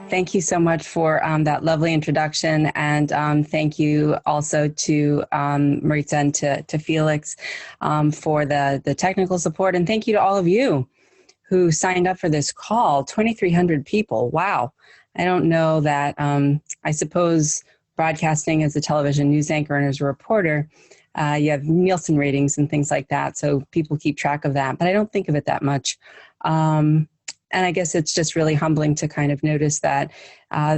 Thank you so much for that lovely introduction, and thank you also to Maritza and to Felix for the technical support, and thank you to all of you who signed up for this call. 2,300 people, wow. I don't know that, I suppose broadcasting as a television news anchor and as a reporter, you have Nielsen ratings and things like that, so people keep track of that, but I don't think of it that much. And I guess it's just really humbling to kind of notice that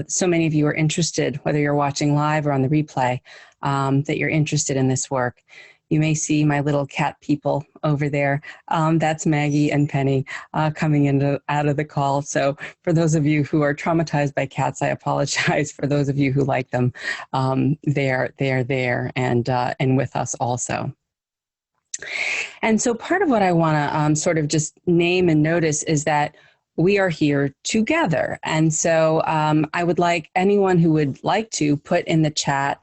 so many of you are interested, whether you're watching live or on the replay, that you're interested in this work. You may see my little cat people over there. That's Maggie and Penny coming out of the call. So for those of you who are traumatized by cats, I apologize. For those of you who like them, they're there and with us also. And so part of what I want to sort of just name and notice is that we are here together. And so I would like anyone who would like to put in the chat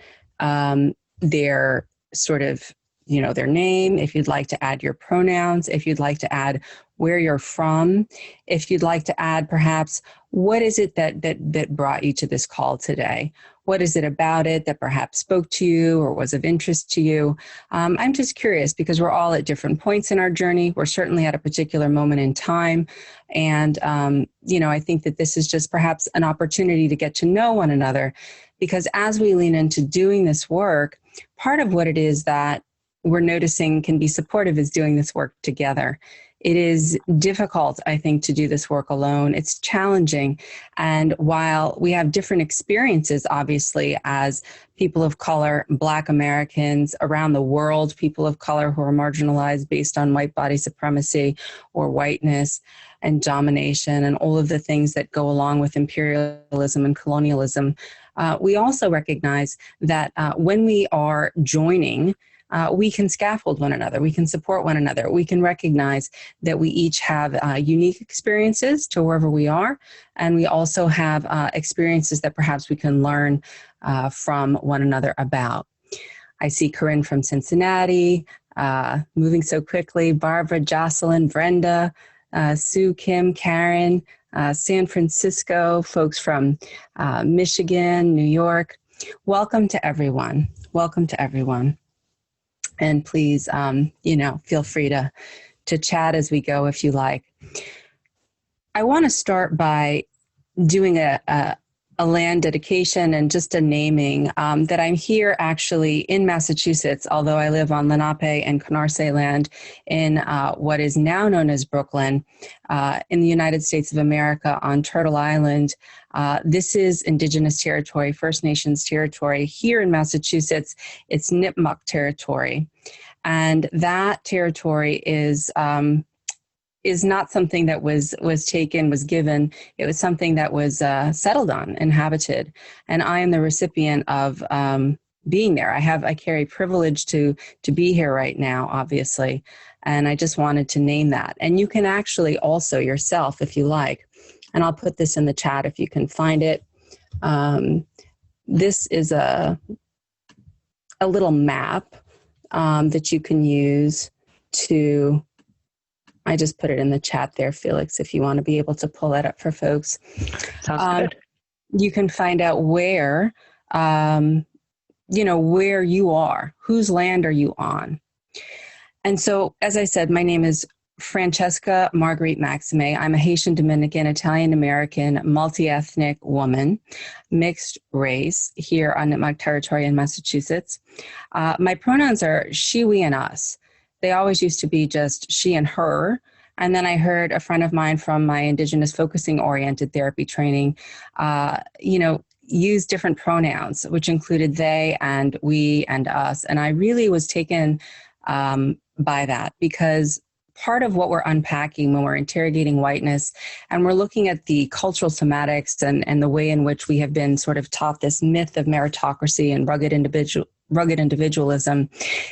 their sort of, their name, if you'd like to add your pronouns, if you'd like to add where you're from, if you'd like to add perhaps what is it that brought you to this call today? What is it about it that perhaps spoke to you or was of interest to you? I'm just curious because we're all at different points in our journey. We're certainly at a particular moment in time. And, I think that this is just perhaps an opportunity to get to know one another, because as we lean into doing this work, part of what it is that we're noticing can be supportive is doing this work together. It is difficult, I think, to do this work alone. It's challenging. And while we have different experiences, obviously, as people of color, Black Americans around the world, people of color who are marginalized based on white body supremacy or whiteness and domination and all of the things that go along with imperialism and colonialism, we also recognize that when we are joining, we can scaffold one another, we can support one another, we can recognize that we each have unique experiences to wherever we are, and we also have experiences that perhaps we can learn from one another about. I see Corinne from Cincinnati, moving so quickly, Barbara, Jocelyn, Brenda, Sue, Kim, Karen, San Francisco, folks from Michigan, New York. Welcome to everyone. Welcome to everyone. And please, feel free to chat as we go if you like. I want to start by doing a land dedication and just a naming that I'm here actually in Massachusetts, although I live on Lenape and Canarsie land in what is now known as Brooklyn in the United States of America on Turtle Island. This is Indigenous territory, First Nations territory. Here in Massachusetts, it's Nipmuc territory. And that territory is not something that was given. It was something that was settled on, inhabited. And I am the recipient of being there. I carry privilege to be here right now, obviously. And I just wanted to name that. And you can actually also yourself, if you like, and I'll put this in the chat if you can find it. This is a little map that you can use to, I just put it in the chat there, Felix, if you want to be able to pull that up for folks. Sounds good. You can find out where, where you are, whose land are you on. And so, as I said, my name is Francesca Marguerite Maxime. I'm a Haitian, Dominican, Italian-American, multi-ethnic woman, mixed race here on Nipmuc territory in Massachusetts. My pronouns are she, we, and us. They always used to be just she and her. And then I heard a friend of mine from my Indigenous focusing oriented therapy training, use different pronouns, which included they and we and us. And I really was taken by that, because part of what we're unpacking when we're interrogating whiteness and we're looking at the cultural somatics and the way in which we have been sort of taught this myth of meritocracy and rugged individualism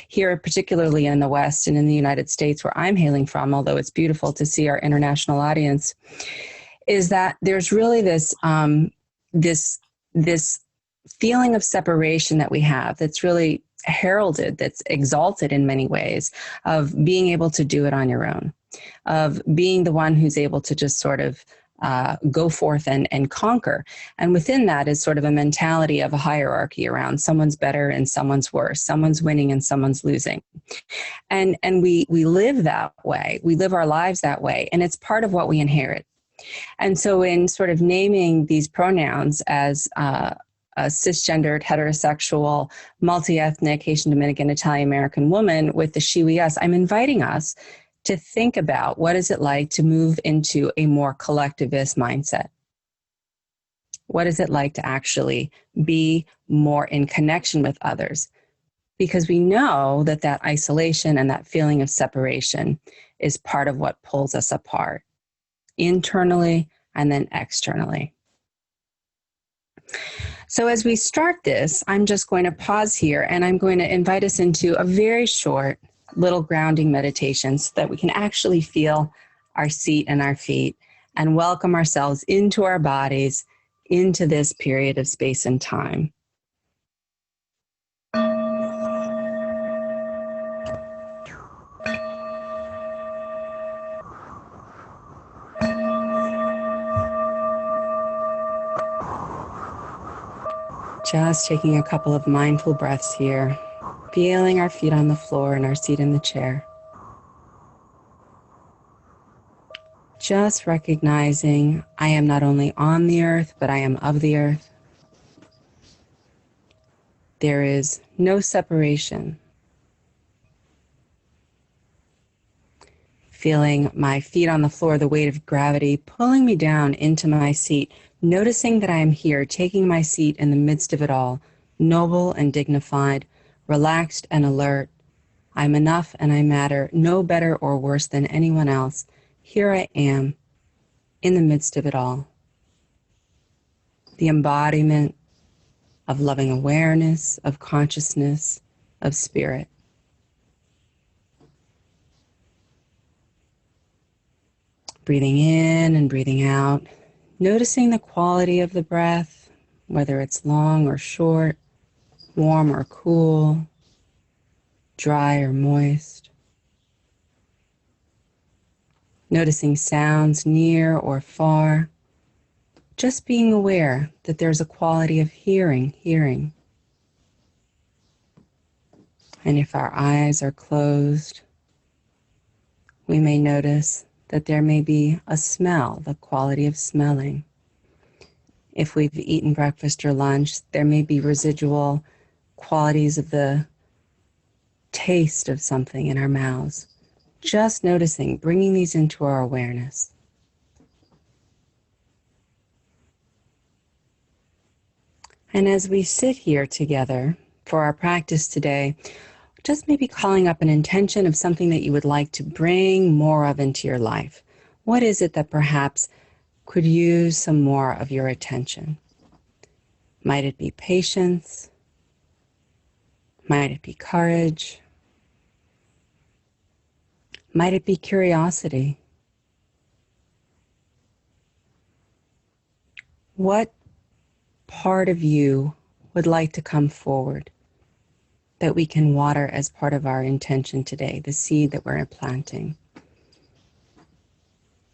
here, particularly in the West and in the United States where I'm hailing from, although it's beautiful to see our international audience, is that there's really this feeling of separation that we have that's really heralded, that's exalted in many ways, of being able to do it on your own, of being the one who's able to just sort of go forth and conquer. And within that is sort of a mentality of a hierarchy around someone's better and someone's worse, someone's winning and someone's losing. And we live that way. We live our lives that way. And it's part of what we inherit. And so in sort of naming these pronouns as a cisgendered, heterosexual, multi-ethnic, Haitian, Dominican, Italian American woman with the she, we, us, I'm inviting us to think about what is it like to move into a more collectivist mindset. What is it like to actually be more in connection with others? Because we know that that isolation and that feeling of separation is part of what pulls us apart, internally and then externally. So as we start this, I'm just going to pause here and I'm going to invite us into a very short little grounding meditation so that we can actually feel our seat and our feet and welcome ourselves into our bodies, into this period of space and time. Just taking a couple of mindful breaths here, feeling our feet on the floor and our seat in the chair. Just recognizing I am not only on the earth, but I am of the earth. There is no separation. Feeling my feet on the floor, the weight of gravity pulling me down into my seat, noticing that I am here, taking my seat in the midst of it all, noble and dignified, relaxed and alert. I'm enough and I matter, no better or worse than anyone else. Here I am, in the midst of it all. The embodiment of loving awareness, of consciousness, of spirit. Breathing in and breathing out, noticing the quality of the breath, whether it's long or short, warm or cool, dry or moist. Noticing sounds near or far, just being aware that there's a quality of hearing. And if our eyes are closed, we may notice that there may be a smell, the quality of smelling. If we've eaten breakfast or lunch, there may be residual qualities of the taste of something in our mouths. Just noticing, bringing these into our awareness. And as we sit here together for our practice today, just maybe calling up an intention of something that you would like to bring more of into your life. What is it that perhaps could use some more of your attention? Might it be patience? Might it be courage? Might it be curiosity? What part of you would like to come forward that we can water as part of our intention today, the seed that we're planting?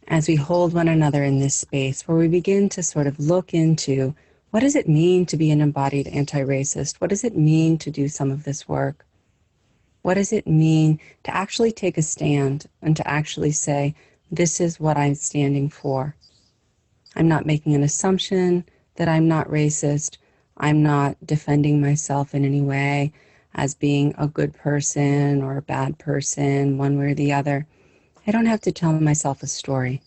As we hold one another in this space where we begin to sort of look into what does it mean to be an embodied anti-racist? What does it mean to do some of this work? What does it mean to actually take a stand and to actually say, this is what I'm standing for? I'm not making an assumption that I'm not racist. I'm not defending myself in any way as being a good person or a bad person, one way or the other. I don't have to tell myself a story.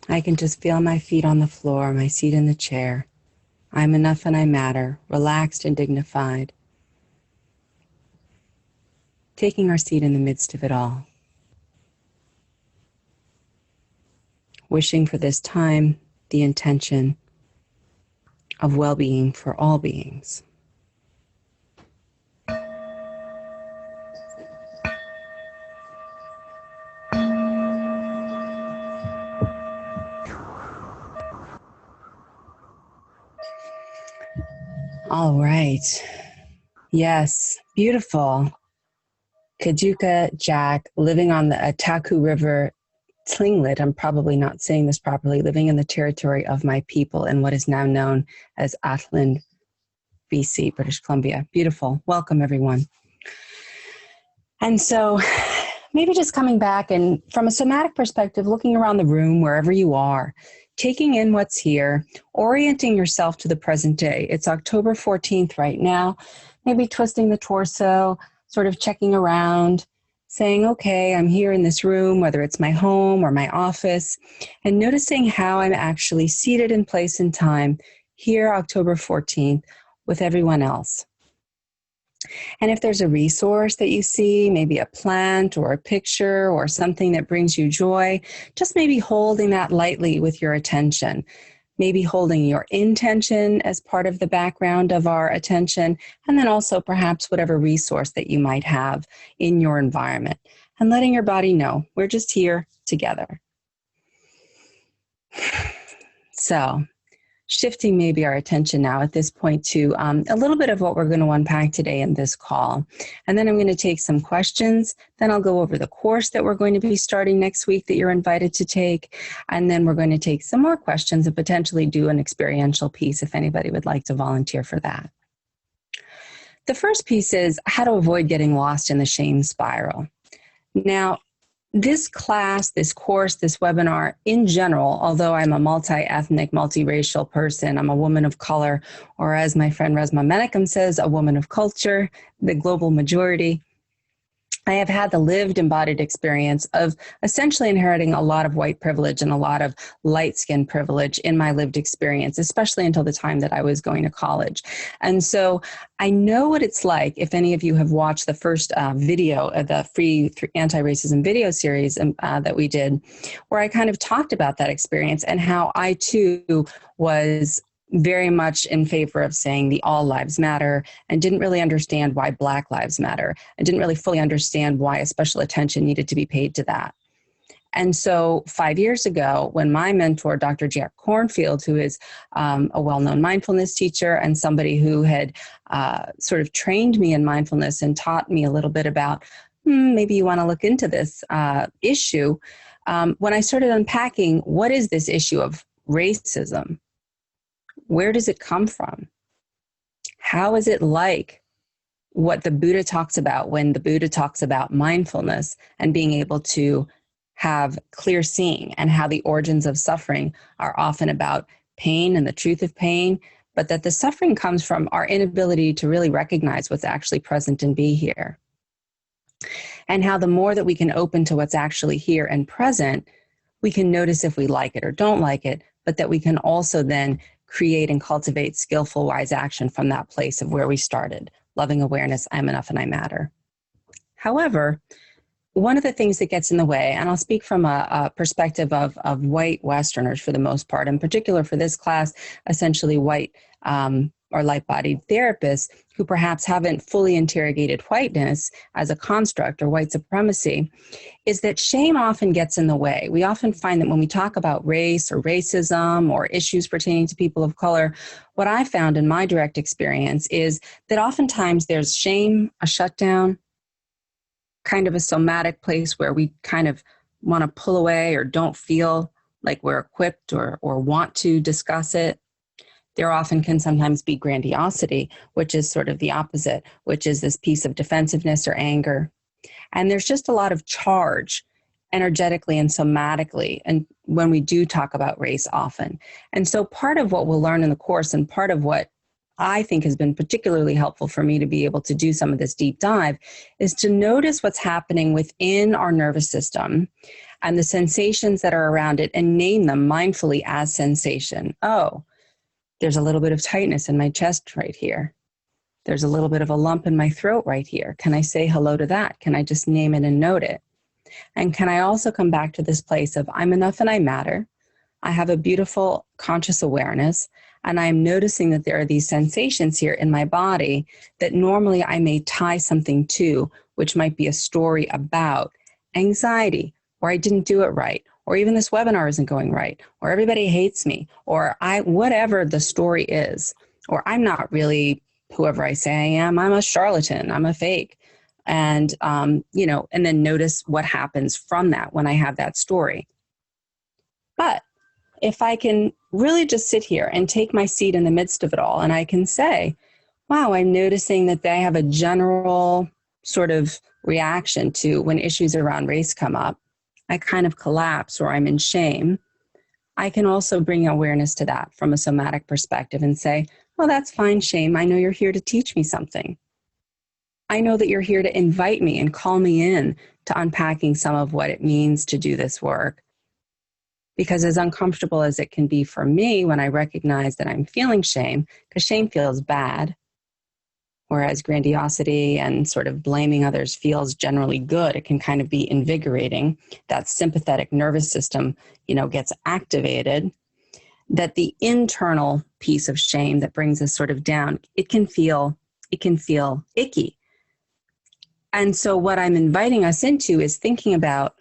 I can just feel my feet on the floor, my seat in the chair. I'm enough and I matter, relaxed and dignified. Taking our seat in the midst of it all. Wishing for this time the intention of well-being for all beings. All right. Yes, beautiful. Kajuka Jack living on the Ataku River Tlingit, I'm probably not saying this properly, living in the territory of my people in what is now known as Athlin, BC, British Columbia. Beautiful. Welcome, everyone. And so maybe just coming back and from a somatic perspective, looking around the room, wherever you are, taking in what's here, orienting yourself to the present day. It's October 14th right now, maybe twisting the torso, sort of checking around, saying, okay, I'm here in this room, whether it's my home or my office, and noticing how I'm actually seated in place and time here, October 14th, with everyone else. And if there's a resource that you see, maybe a plant or a picture or something that brings you joy, just maybe holding that lightly with your attention. Maybe holding your intention as part of the background of our attention, and then also perhaps whatever resource that you might have in your environment, and letting your body know we're just here together. So, shifting maybe our attention now at this point to a little bit of what we're going to unpack today in this call. And then I'm going to take some questions. Then I'll go over the course that we're going to be starting next week that you're invited to take. And then we're going to take some more questions and potentially do an experiential piece if anybody would like to volunteer for that. The first piece is how to avoid getting lost in the shame spiral. Now, this class, this course, this webinar in general, although I'm a multi-ethnic, multiracial person, I'm a woman of color, or as my friend Resmaa Menakem says, a woman of culture, the global majority, I have had the lived embodied experience of essentially inheriting a lot of white privilege and a lot of light skin privilege in my lived experience, especially until the time that I was going to college. And so I know what it's like, if any of you have watched the first video of the free anti-racism video series that we did, where I kind of talked about that experience and how I too was very much in favor of saying the all lives matter, and didn't really understand why Black lives matter, and didn't really fully understand why a special attention needed to be paid to that. And so 5 years ago, when my mentor, Dr. Jack Kornfield, who is a well-known mindfulness teacher and somebody who had sort of trained me in mindfulness and taught me a little bit about, maybe you want to look into this issue, when I started unpacking, what is this issue of racism? Where does it come from? How is it like what the Buddha talks about when the Buddha talks about mindfulness and being able to have clear seeing, and how the origins of suffering are often about pain and the truth of pain, but that the suffering comes from our inability to really recognize what's actually present and be here. And how the more that we can open to what's actually here and present, we can notice if we like it or don't like it, but that we can also then create and cultivate skillful, wise action from that place of where we started, loving awareness, I'm enough and I matter. However, one of the things that gets in the way, and I'll speak from a perspective of white Westerners for the most part, in particular for this class, essentially white or light-bodied therapists who perhaps haven't fully interrogated whiteness as a construct or white supremacy, is that shame often gets in the way. We often find that when we talk about race or racism or issues pertaining to people of color, what I found in my direct experience is that oftentimes there's shame, a shutdown, kind of a somatic place where we kind of want to pull away or don't feel like we're equipped or want to discuss it. There often can sometimes be grandiosity, which is sort of the opposite, which is this piece of defensiveness or anger. And there's just a lot of charge energetically and somatically, and when we do talk about race often. And so part of what we'll learn in the course, and part of what I think has been particularly helpful for me to be able to do some of this deep dive, is to notice what's happening within our nervous system and the sensations that are around it, and name them mindfully as sensation. Oh, there's a little bit of tightness in my chest right here. There's a little bit of a lump in my throat right here. Can I say hello to that? Can I just name it and note it? And can I also come back to this place of I'm enough and I matter. I have a beautiful conscious awareness, and I'm noticing that there are these sensations here in my body that normally I may tie something to, which might be a story about anxiety, or I didn't do it right, or even this webinar isn't going right, or everybody hates me, or whatever the story is, or I'm not really whoever I say I am, I'm a charlatan, I'm a fake. And, and then notice what happens from that when I have that story. But if I can really just sit here and take my seat in the midst of it all, and I can say, wow, I'm noticing that they have a general sort of reaction to when issues around race come up, I kind of collapse or I'm in shame. I can also bring awareness to that from a somatic perspective and say, well, that's fine, shame. I know you're here to teach me something. I know that you're here to invite me and call me in to unpacking some of what it means to do this work. Because as uncomfortable as it can be for me when I recognize that I'm feeling shame, because shame feels bad, whereas grandiosity and sort of blaming others feels generally good. It can kind of be invigorating. That sympathetic nervous system, gets activated. That the internal piece of shame that brings us sort of down, it can feel icky. And so what I'm inviting us into is thinking about,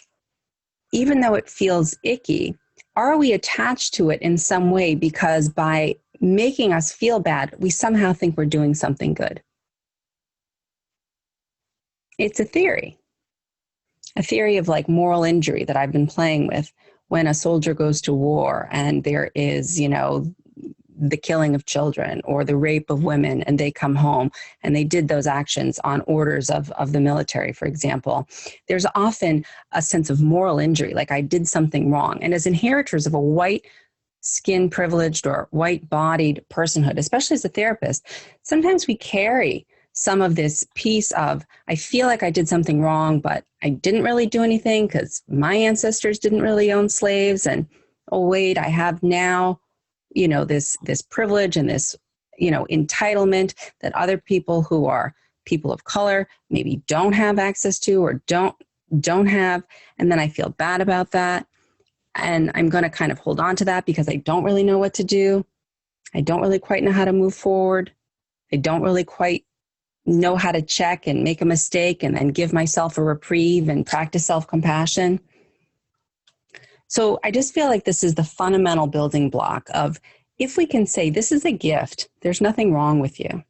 even though it feels icky, are we attached to it in some way because by making us feel bad, we somehow think we're doing something good? It's a theory of like moral injury that I've been playing with when a soldier goes to war and there is, the killing of children or the rape of women, and they come home and they did those actions on orders of the military, for example. There's often a sense of moral injury, like I did something wrong. And as inheritors of a white skin privileged or white bodied personhood, especially as a therapist, sometimes we carry some of this piece of, I feel like I did something wrong, but I didn't really do anything because my ancestors didn't really own slaves. And, oh, wait, I have now, this privilege and this, entitlement that other people who are people of color maybe don't have access to or don't have. And then I feel bad about that. And I'm going to kind of hold on to that because I don't really know what to do. I don't really quite know how to move forward. I don't really quite know how to check and make a mistake and then give myself a reprieve and practice self-compassion. So I just feel like this is the fundamental building block of, if we can say this is a gift, there's nothing wrong with you.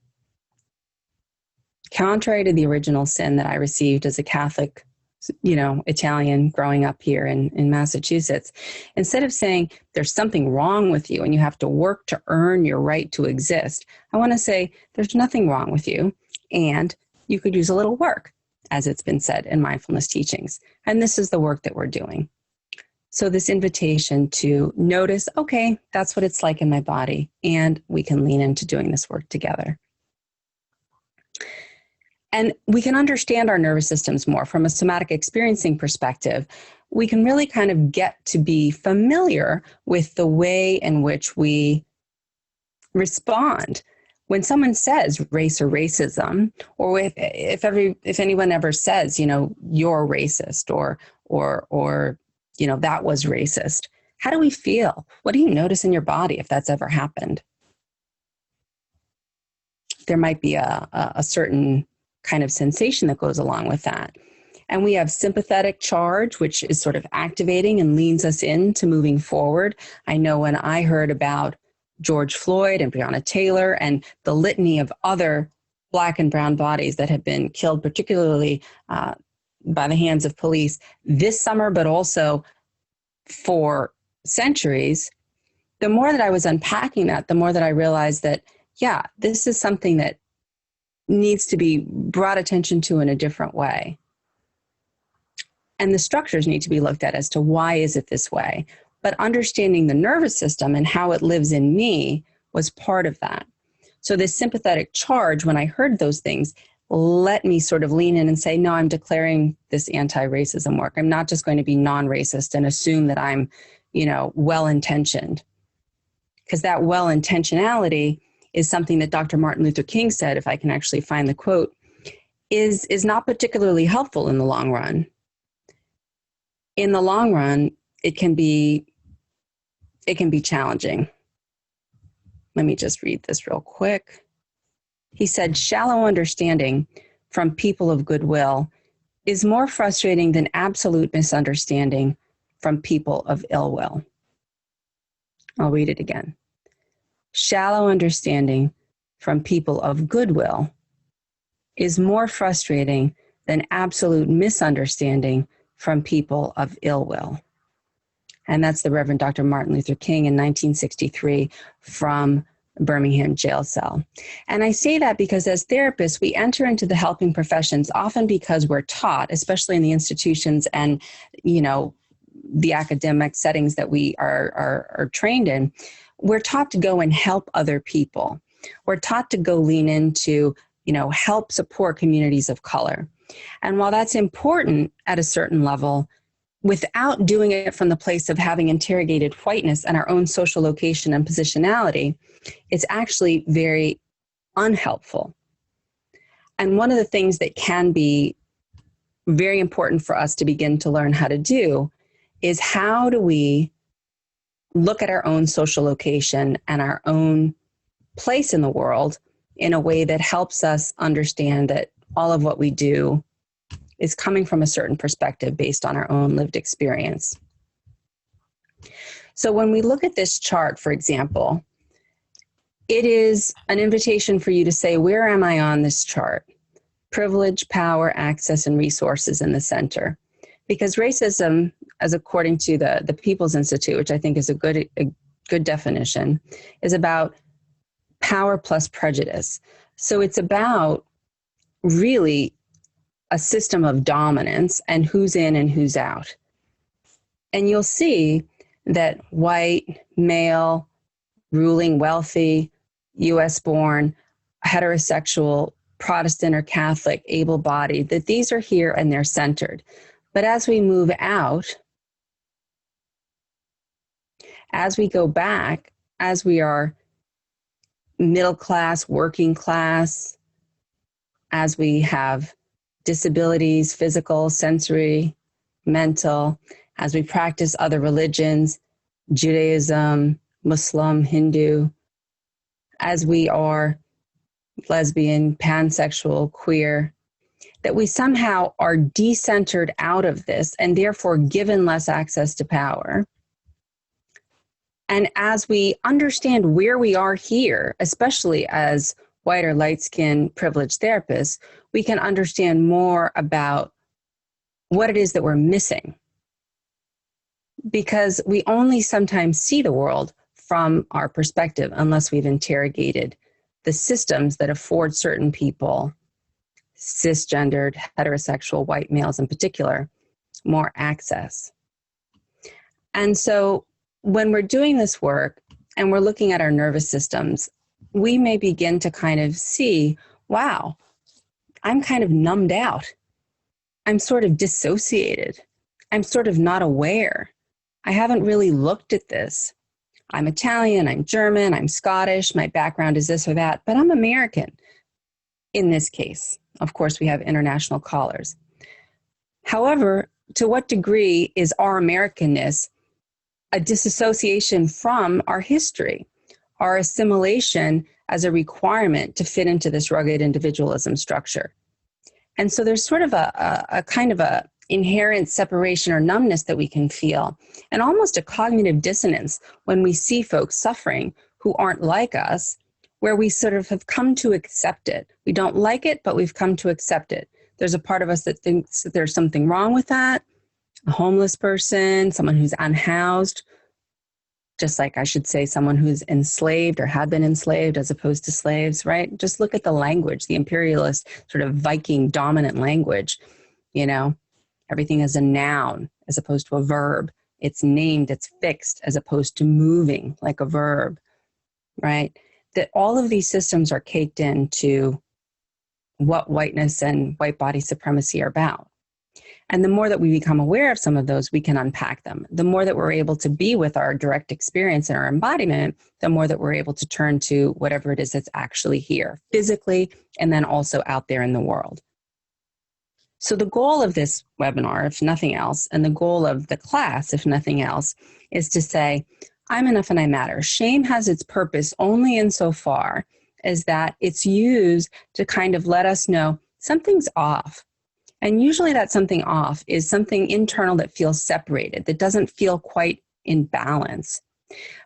Contrary to the original sin that I received as a Catholic, Italian growing up here in Massachusetts, instead of saying there's something wrong with you and you have to work to earn your right to exist, I want to say there's nothing wrong with you and you could use a little work, as it's been said in mindfulness teachings. And this is the work that we're doing. So this invitation to notice, okay, that's what it's like in my body, and we can lean into doing this work together. And we can understand our nervous systems more from a somatic experiencing perspective. We can really kind of get to be familiar with the way in which we respond. When someone says race or racism, or if anyone ever says, you're racist or that was racist, how do we feel? What do you notice in your body if that's ever happened? There might be a certain kind of sensation that goes along with that. And we have sympathetic charge, which is sort of activating and leans us into moving forward. I know when I heard about George Floyd and Breonna Taylor and the litany of other Black and brown bodies that have been killed, particularly by the hands of police this summer, but also for centuries, the more that I was unpacking that, the more that I realized that, yeah, this is something that needs to be brought attention to in a different way. And the structures need to be looked at as to why is it this way. But understanding the nervous system and how it lives in me was part of that. So this sympathetic charge, when I heard those things, let me sort of lean in and say, no, I'm declaring this anti-racism work. I'm not just going to be non-racist and assume that I'm, well-intentioned. Because that well-intentionality is something that Dr. Martin Luther King said, if I can actually find the quote, is not particularly helpful in the long run. In the long run, it can be challenging. Let me just read this real quick. He said, shallow understanding from people of goodwill is more frustrating than absolute misunderstanding from people of ill will. I'll read it again. Shallow understanding from people of goodwill is more frustrating than absolute misunderstanding from people of ill will. And that's the Reverend Dr. Martin Luther King in 1963 from Birmingham jail cell. And I say that because as therapists, we enter into the helping professions often because we're taught, especially in the institutions and, the academic settings that we are trained in, we're taught to go and help other people. We're taught to go lean into, help support communities of color. And while that's important at a certain level, without doing it from the place of having interrogated whiteness and our own social location and positionality, it's actually very unhelpful. And one of the things that can be very important for us to begin to learn how to do is how do we look at our own social location and our own place in the world in a way that helps us understand that all of what we do is coming from a certain perspective based on our own lived experience. So when we look at this chart, for example, it is an invitation for you to say, where am I on this chart? Privilege, power, access, and resources in the center. Because racism, as according to the People's Institute, which I think is a good definition, is about power plus prejudice. So it's about really a system of dominance and who's in and who's out. And you'll see that white, male, ruling, wealthy, US-born, heterosexual, Protestant or Catholic, able-bodied, that these are here and they're centered. But as we move out, as we go back, as we are middle class, working class, as we have disabilities, physical, sensory, mental, as we practice other religions, Judaism, Muslim, Hindu, as we are lesbian, pansexual, queer, that we somehow are decentered out of this and therefore given less access to power. And as we understand where we are here, especially as white or light-skinned privileged therapists, we can understand more about what it is that we're missing. Because we only sometimes see the world from our perspective unless we've interrogated the systems that afford certain people, cisgendered, heterosexual, white males in particular, more access. And so when we're doing this work and we're looking at our nervous systems, we may begin to kind of see, wow, I'm kind of numbed out. I'm sort of dissociated. I'm sort of not aware. I haven't really looked at this. I'm Italian, I'm German, I'm Scottish, my background is this or that, but I'm American in this case. Of course, we have international callers. However, to what degree is our Americanness a disassociation from our history, our assimilation as a requirement to fit into this rugged individualism structure? And so there's sort of a kind of a inherent separation or numbness that we can feel, and almost a cognitive dissonance when we see folks suffering who aren't like us, where we sort of have come to accept it. We don't like it, but we've come to accept it. There's a part of us that thinks that there's something wrong with that. A homeless person, someone who's unhoused, just like I should say someone who's enslaved or had been enslaved as opposed to slaves, right? Just look at the language, the imperialist sort of Viking dominant language, everything is a noun as opposed to a verb. It's named, it's fixed as opposed to moving like a verb, right? That all of these systems are caked into what whiteness and white body supremacy are about. And the more that we become aware of some of those, we can unpack them. The more that we're able to be with our direct experience and our embodiment, the more that we're able to turn to whatever it is that's actually here, physically, and then also out there in the world. So the goal of this webinar, if nothing else, and the goal of the class, if nothing else, is to say, I'm enough and I matter. Shame has its purpose only insofar as that it's used to kind of let us know something's off. And usually that something off is something internal that feels separated, that doesn't feel quite in balance.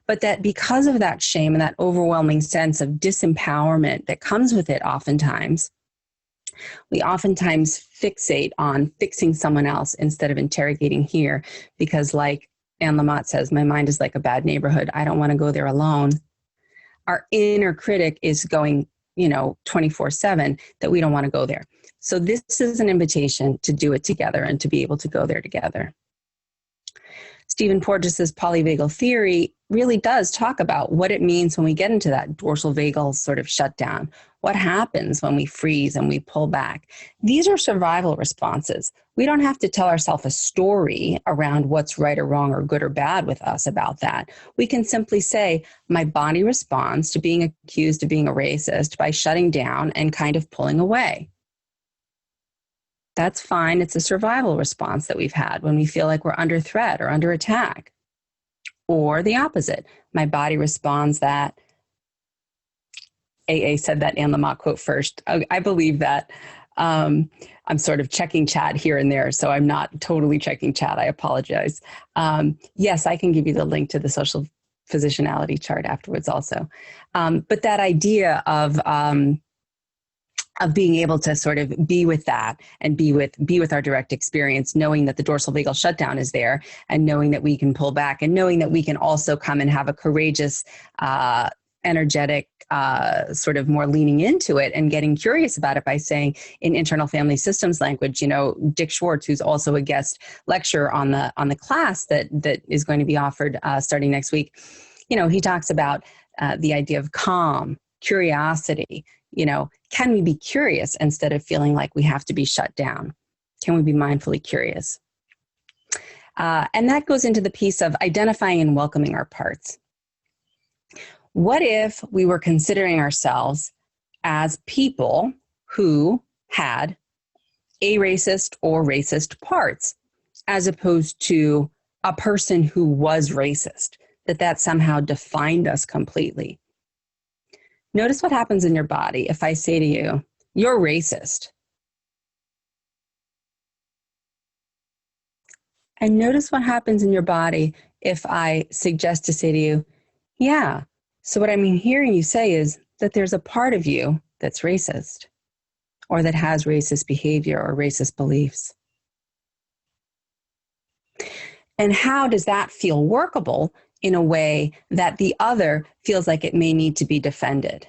But that because of that shame and that overwhelming sense of disempowerment that comes with it oftentimes, we oftentimes fixate on fixing someone else instead of interrogating here, because like Anne Lamott says, my mind is like a bad neighborhood. I don't want to go there alone. Our inner critic is going, 24/7, that we don't want to go there. So this is an invitation to do it together and to be able to go there together. Stephen Porges' Polyvagal Theory really does talk about what it means when we get into that dorsal vagal sort of shutdown. What happens when we freeze and we pull back? These are survival responses. We don't have to tell ourselves a story around what's right or wrong or good or bad with us about that. We can simply say, my body responds to being accused of being a racist by shutting down and kind of pulling away. That's fine. It's a survival response that we've had when we feel like we're under threat or under attack. Or the opposite. My body responds that. AA said that Anne Lamott quote first. I believe that. I'm sort of checking chat here and there, so I'm not totally checking chat. I apologize. Yes, I can give you the link to the social physicianality chart afterwards also. But that idea of being able to sort of be with that and be with our direct experience, knowing that the dorsal vagal shutdown is there and knowing that we can pull back and knowing that we can also come and have a courageous, energetic, sort of more leaning into it and getting curious about it by saying in internal family systems language, Dick Schwartz, who's also a guest lecturer on the class that is going to be offered starting next week, he talks about the idea of calm, curiosity. Can we be curious instead of feeling like we have to be shut down? Can we be mindfully curious? And that goes into the piece of identifying and welcoming our parts. What if we were considering ourselves as people who had a racist or racist parts, as opposed to a person who was racist, that somehow defined us completely? Notice what happens in your body if I say to you, you're racist. And notice what happens in your body if I suggest to say to you, yeah, so what I'm hearing you say is that there's a part of you that's racist or that has racist behavior or racist beliefs. And how does that feel workable in a way that the other feels like it may need to be defended?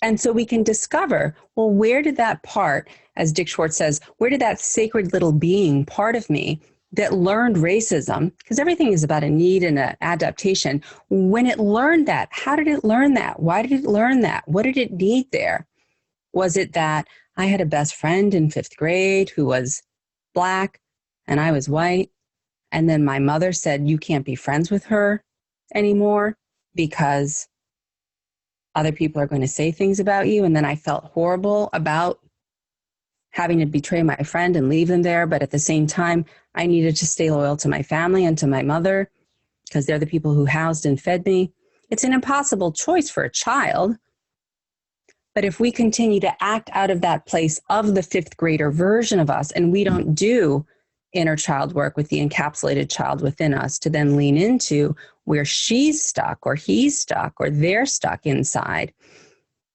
And so we can discover, well, where did that part, as Dick Schwartz says, where did that sacred little being part of me that learned racism, because everything is about a need and an adaptation, when it learned that, how did it learn that? Why did it learn that? What did it need there? Was it that I had a best friend in 5th grade who was Black and I was white, and then my mother said, you can't be friends with her anymore because other people are going to say things about you, and then I felt horrible about having to betray my friend and leave them there, but at the same time, I needed to stay loyal to my family and to my mother because they're the people who housed and fed me. It's an impossible choice for a child. But if we continue to act out of that place of the 5th grader version of us, and we don't do inner child work with the encapsulated child within us to then lean into where she's stuck or he's stuck or they're stuck inside,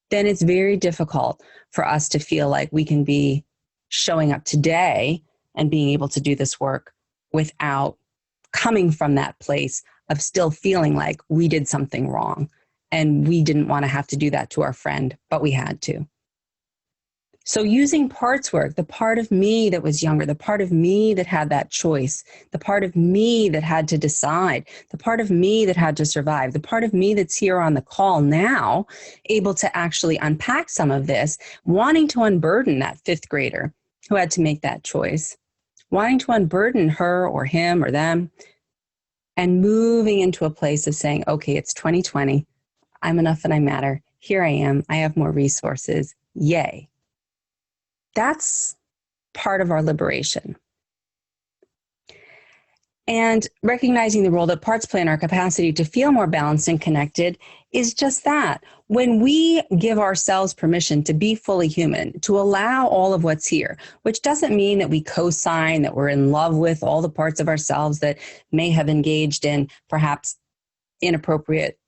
then it's very difficult for us to feel like we can be showing up today and being able to do this work without coming from that place of still feeling like we did something wrong and we didn't want to have to do that to our friend, but we had to. So using parts work, the part of me that was younger, the part of me that had that choice, the part of me that had to decide, the part of me that had to survive, the part of me that's here on the call now, able to actually unpack some of this, wanting to unburden that 5th grader who had to make that choice, wanting to unburden her or him or them, and moving into a place of saying, okay, it's 2020. I'm enough and I matter. Here I am. I have more resources. Yay. That's part of our liberation. And recognizing the role that parts play in our capacity to feel more balanced and connected is just that. When we give ourselves permission to be fully human, to allow all of what's here, which doesn't mean that we co-sign, that we're in love with all the parts of ourselves that may have engaged in perhaps inappropriate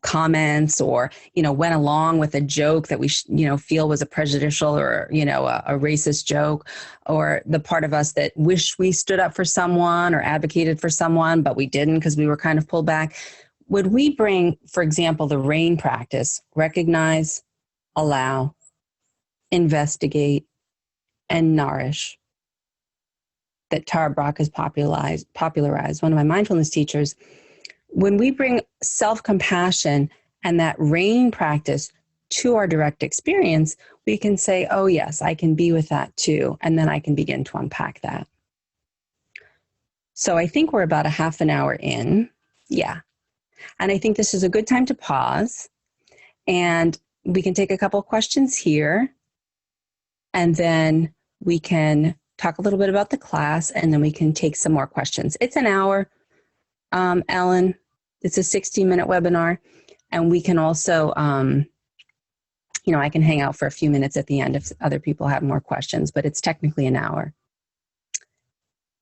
comments, or, went along with a joke that we, feel was a prejudicial or, a racist joke, or the part of us that wished we stood up for someone or advocated for someone, but we didn't because we were kind of pulled back. Would we bring, for example, the RAIN practice, recognize, allow, investigate, and nourish, that Tara Brach has popularized, one of my mindfulness teachers? When we bring self-compassion and that RAIN practice to our direct experience, we can say, oh yes, I can be with that too. And then I can begin to unpack that. So I think we're about a half an hour in. Yeah. And I think this is a good time to pause, and we can take a couple questions here, and then we can talk a little bit about the class, and then we can take some more questions. It's an hour. Ellen, it's a 60-minute webinar, and we can also, I can hang out for a few minutes at the end if other people have more questions, but it's technically an hour.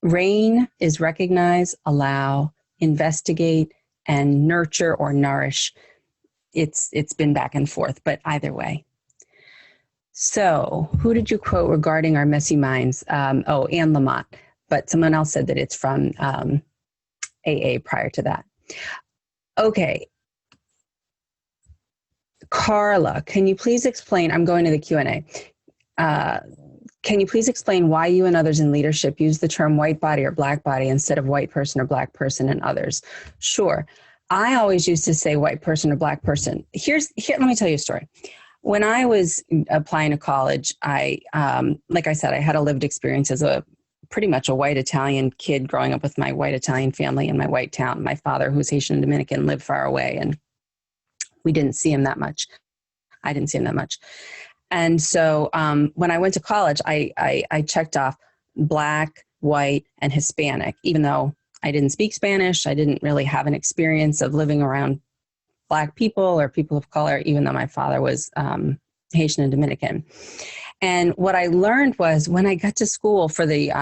RAIN is recognize, allow, investigate, and nurture or nourish. It's been back and forth, but either way. So who did you quote regarding our messy minds? Anne Lamott, but someone else said that it's from AA prior to that. Okay. Carla, can you please explain, I'm going to the Q&A. Can you please explain why you and others in leadership use the term white body or black body instead of white person or black person and others? Sure. I always used to say white person or black person. Here, let me tell you a story. When I was applying to college, like I said, I had a lived experience as pretty much a white Italian kid growing up with my white Italian family in my white town. My father, who's Haitian and Dominican, lived far away, and we didn't see him that much. I didn't see him that much. And so when I went to college, I checked off black, white, and Hispanic, even though I didn't speak Spanish. I didn't really have an experience of living around black people or people of color, even though my father was Haitian and Dominican. And what I learned was when I got to school for the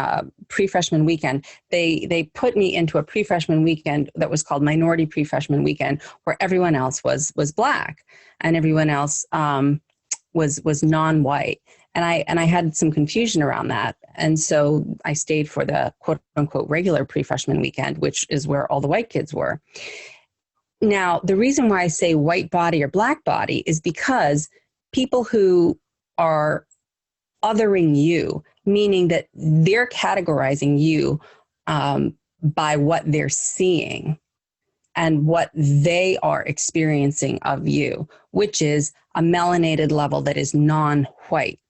pre-freshman weekend, they put me into a pre-freshman weekend that was called Minority Pre-Freshman Weekend, where everyone else was black and everyone else was non-white. And I had some confusion around that. And so I stayed for the quote unquote regular pre-freshman weekend, which is where all the white kids were. Now, the reason why I say white body or black body is because people who are othering you, meaning that they're categorizing you by what they're seeing and what they are experiencing of you, which is a melanated level that is non-white.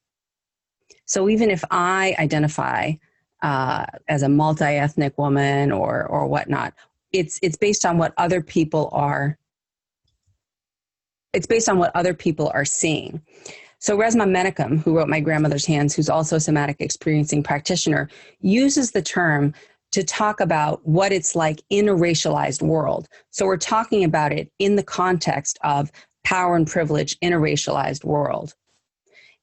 So even if I identify as a multi-ethnic woman or whatnot, it's based on what other people are. It's based on what other people are seeing. So Resmaa Menakem, who wrote My Grandmother's Hands, who's also a somatic experiencing practitioner, uses the term to talk about what it's like in a racialized world. So we're talking about it in the context of power and privilege in a racialized world.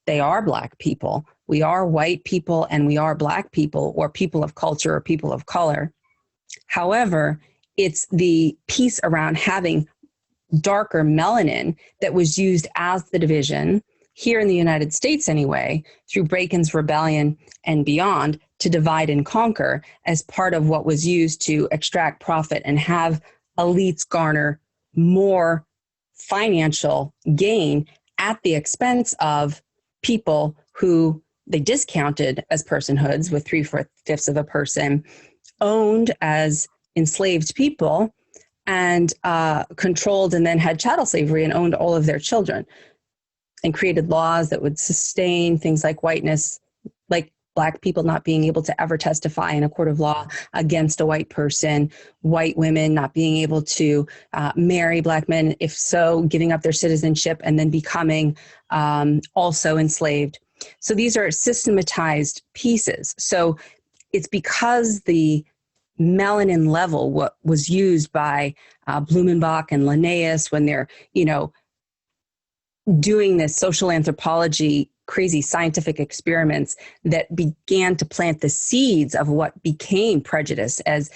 They are black people, we are white people, and we are black people, or people of culture, or people of color. However, it's the piece around having darker melanin that was used as the division, here in the United States anyway, through Bacon's Rebellion and beyond, to divide and conquer as part of what was used to extract profit and have elites garner more financial gain at the expense of people who they discounted as personhoods, with 3/5 of a person, owned as enslaved people, and controlled and then had chattel slavery and owned all of their children, and created laws that would sustain things like whiteness, like black people not being able to ever testify in a court of law against a white person, white women not being able to marry black men, if so, giving up their citizenship and then becoming also enslaved. So these are systematized pieces. So it's because the melanin level, what was used by Blumenbach and Linnaeus when they're, doing this social anthropology, crazy scientific experiments that began to plant the seeds of what became prejudice, as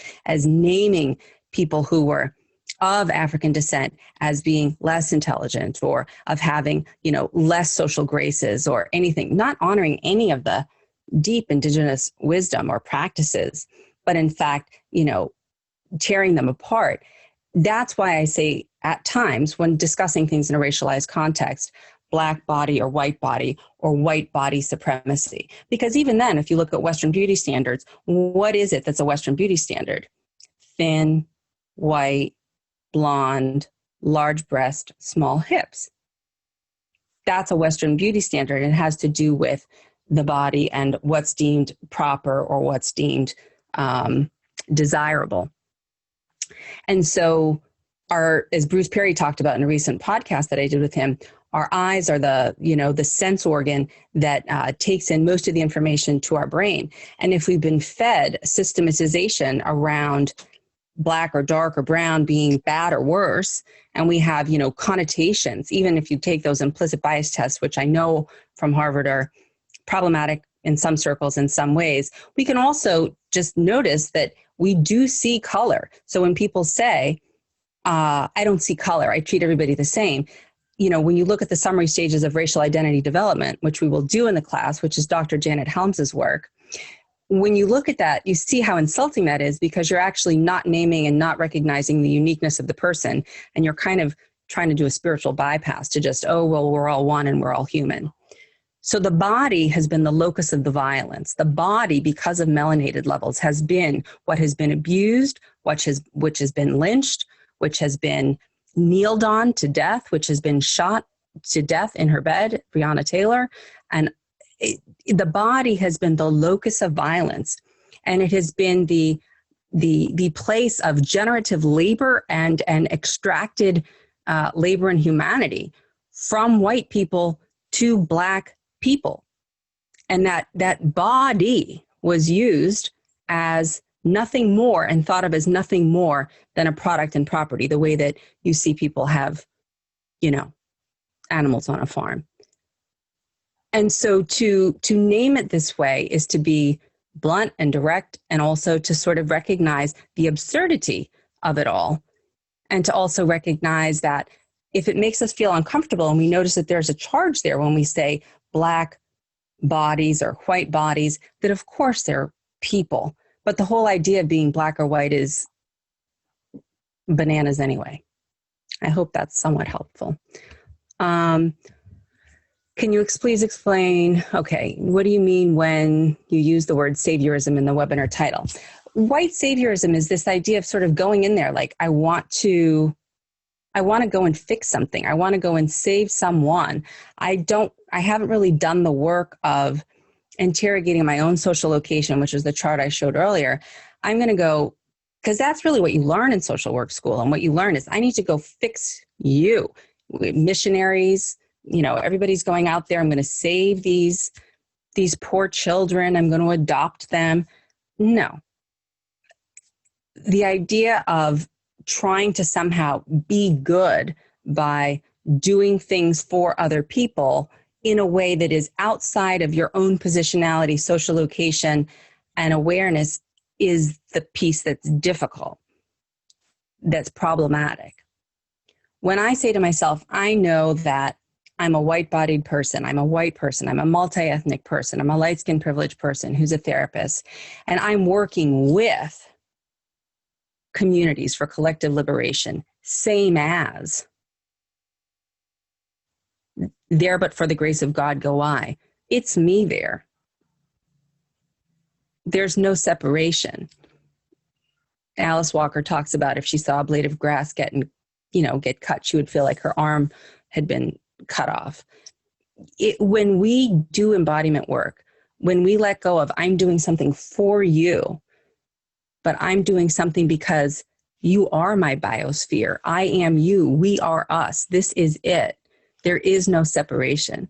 naming people who were of African descent as being less intelligent or of having, less social graces or anything, not honoring any of the deep indigenous wisdom or practices, but in fact, tearing them apart. That's why I say at times when discussing things in a racialized context, Black body or white body supremacy. Because even then, if you look at Western beauty standards, what is it that's a Western beauty standard? Thin, white, blonde, large breast, small hips. That's a Western beauty standard. It has to do with the body and what's deemed proper or what's deemed desirable. And so as Bruce Perry talked about in a recent podcast that I did with him, our eyes are the sense organ that takes in most of the information to our brain. And if we've been fed systematization around Black or dark or brown being bad or worse, and we have, connotations, even if you take those implicit bias tests, which I know from Harvard are problematic in some circles in some ways, we can also just notice that we do see color. So when people say, I don't see color, I treat everybody the same, when you look at the summary stages of racial identity development, which we will do in the class, which is Dr. Janet Helms's work, when you look at that, you see how insulting that is because you're actually not naming and not recognizing the uniqueness of the person. And you're kind of trying to do a spiritual bypass to just, we're all one and we're all human. So the body has been the locus of the violence. The body, because of melanated levels, has been what has been abused, which has been lynched, which has been kneeled on to death, which has been shot to death in her bed, Breonna Taylor. And the body has been the locus of violence. And it has been the place of generative labor and extracted labor and humanity from white people to Black people. And that body was used as nothing more and thought of as nothing more than a product and property, the way that you see people have, animals on a farm. And so to name it this way is to be blunt and direct, and also to sort of recognize the absurdity of it all, and to also recognize that if it makes us feel uncomfortable and we notice that there's a charge there when we say Black bodies or white bodies, that of course they're people. But the whole idea of being Black or white is bananas anyway. I hope that's somewhat helpful. Can you please explain, what do you mean when you use the word saviorism in the webinar title? White saviorism is this idea of sort of going in there like, I want to go and fix something. I want to go and save someone. I haven't really done the work of interrogating my own social location, which is the chart I showed earlier. I'm going to go, because that's really what you learn in social work school. And what you learn is I need to go fix you. Missionaries, everybody's going out there. I'm going to save these poor children. I'm going to adopt them. No. The idea of trying to somehow be good by doing things for other people in a way that is outside of your own positionality, social location, and awareness is the piece that's difficult, that's problematic. When I say to myself, I know that I'm a white-bodied person, I'm a white person, I'm a multi-ethnic person, I'm a light-skinned privileged person who's a therapist, and I'm working with communities for collective liberation, same as there but for the grace of God go I. It's me there. There's no separation. Alice Walker talks about if she saw a blade of grass get cut, she would feel like her arm had been cut off. When we do embodiment work, when we let go of I'm doing something for you, but I'm doing something because you are my biosphere. I am you. We are us. This is it. There is no separation.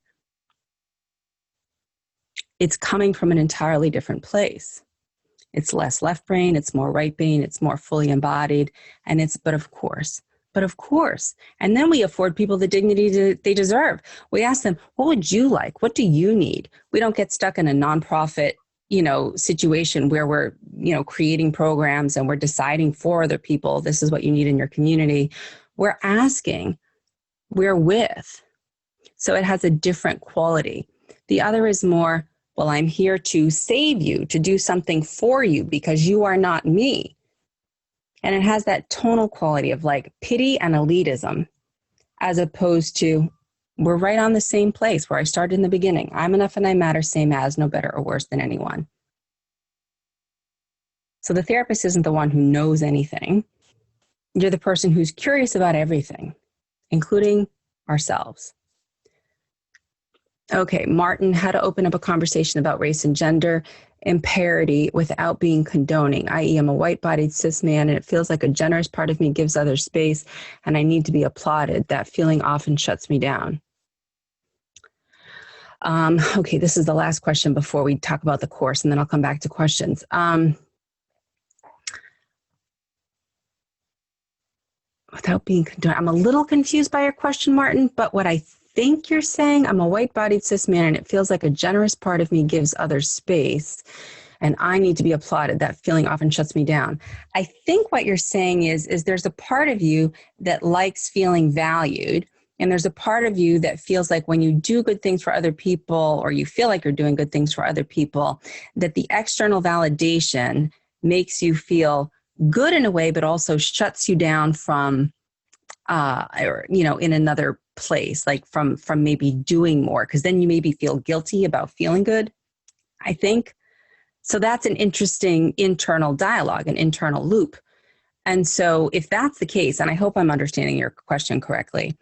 It's coming from an entirely different place. It's less left brain, it's more right brain, it's more fully embodied, and but of course. And then we afford people the dignity they deserve. We ask them, what would you like? What do you need? We don't get stuck in a nonprofit, situation where we're, creating programs and we're deciding for other people, this is what you need in your community. We're asking, we're with. So it has a different quality. The other is more, well, I'm here to save you, to do something for you because you are not me. And it has that tonal quality of like pity and elitism, as opposed to, we're right on the same place where I started in the beginning. I'm enough and I matter, same as, no better or worse than anyone. So the therapist isn't the one who knows anything. You're the person who's curious about everything, including ourselves. Okay, Martin, how to open up a conversation about race and gender imparity without being condoning, i.e. I'm a white-bodied cis man and it feels like a generous part of me gives others space and I need to be applauded. That feeling often shuts me down. Okay, this is the last question before we talk about the course, and then I'll come back to questions. Without being condoning, I'm a little confused by your question, Martin, but what I think you're saying, I'm a white-bodied cis man and it feels like a generous part of me gives others space and I need to be applauded. That feeling often shuts me down. I think what you're saying is there's a part of you that likes feeling valued, and there's a part of you that feels like when you do good things for other people, or you feel like you're doing good things for other people, that the external validation makes you feel good in a way, but also shuts you down from, in another place, like from maybe doing more, because then you maybe feel guilty about feeling good, I think. So that's an interesting internal dialogue, an internal loop. And so if that's the case, and I hope I'm understanding your question correctly,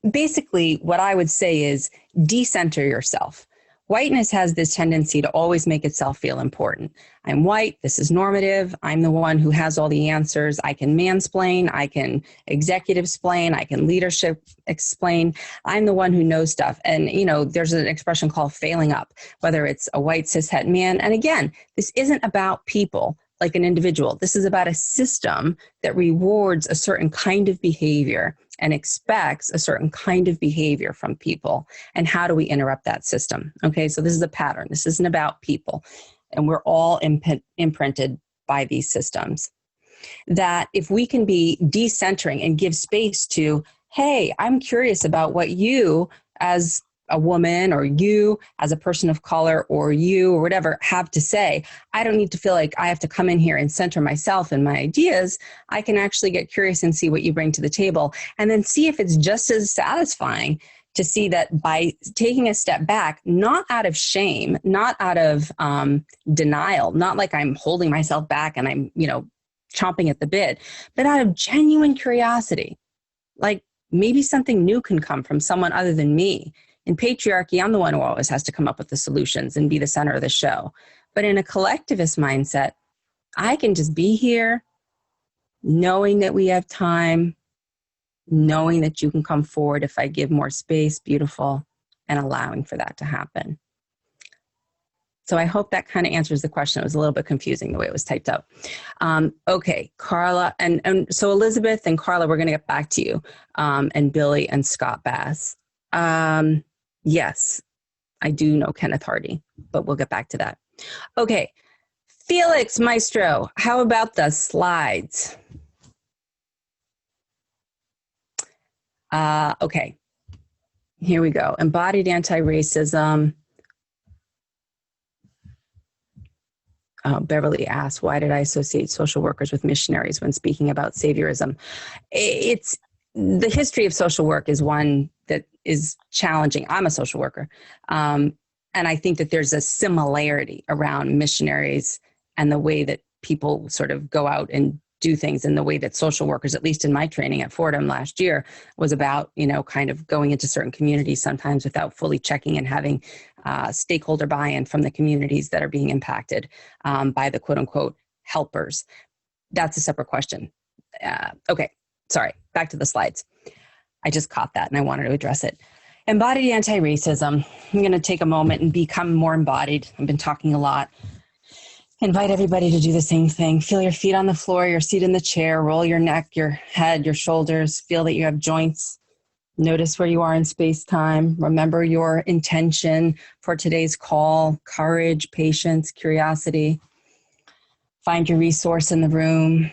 basically what I would say is decenter yourself. Whiteness has this tendency to always make itself feel important. I'm white, this is normative, I'm the one who has all the answers, I can mansplain, I can executive-splain, I can leadership explain, I'm the one who knows stuff. And, there's an expression called failing up, whether it's a white cishet man. And again, this isn't about people like an individual. This is about a system that rewards a certain kind of behavior and expects a certain kind of behavior from people. And how do we interrupt that system? Okay, so this is a pattern. This isn't about people. And we're all imprinted by these systems. That if we can be decentering and give space to, hey, I'm curious about what you as a woman or you as a person of color or you or whatever have to say. I don't need to feel like I have to come in here and center myself and my ideas. I can actually get curious and see what you bring to the table, and then see if it's just as satisfying to see that by taking a step back, not out of shame, not out of denial, not like I'm holding myself back and I'm, chomping at the bit, but out of genuine curiosity. Like maybe something new can come from someone other than me. In patriarchy, I'm the one who always has to come up with the solutions and be the center of the show. But in a collectivist mindset, I can just be here, knowing that we have time, knowing that you can come forward if I give more space, beautiful, and allowing for that to happen. So I hope that kind of answers the question. It was a little bit confusing the way it was typed up. Okay, Carla, and so Elizabeth and Carla, we're going to get back to you, and Billy and Scott Bass. Yes, I do know Kenneth Hardy, but we'll get back to that. Okay, Felix Maestro, how about the slides? Okay, here we go. Embodied anti-racism. Beverly asked, why did I associate social workers with missionaries when speaking about saviorism? It's the history of social work is one that is challenging. I'm a social worker. And I think that there's a similarity around missionaries and the way that people sort of go out and do things, and the way that social workers, at least in my training at Fordham last year, was about, kind of going into certain communities sometimes without fully checking and having stakeholder buy-in from the communities that are being impacted by the quote unquote helpers. That's a separate question. Okay, sorry, back to the slides. I just caught that and I wanted to address it. Embodied anti-racism. I'm going to take a moment and become more embodied. I've been talking a lot. Invite everybody to do the same thing. Feel your feet on the floor, your seat in the chair, roll your neck, your head, your shoulders. Feel that you have joints. Notice where you are in space-time. Remember your intention for today's call: courage, patience, curiosity. Find your resource in the room.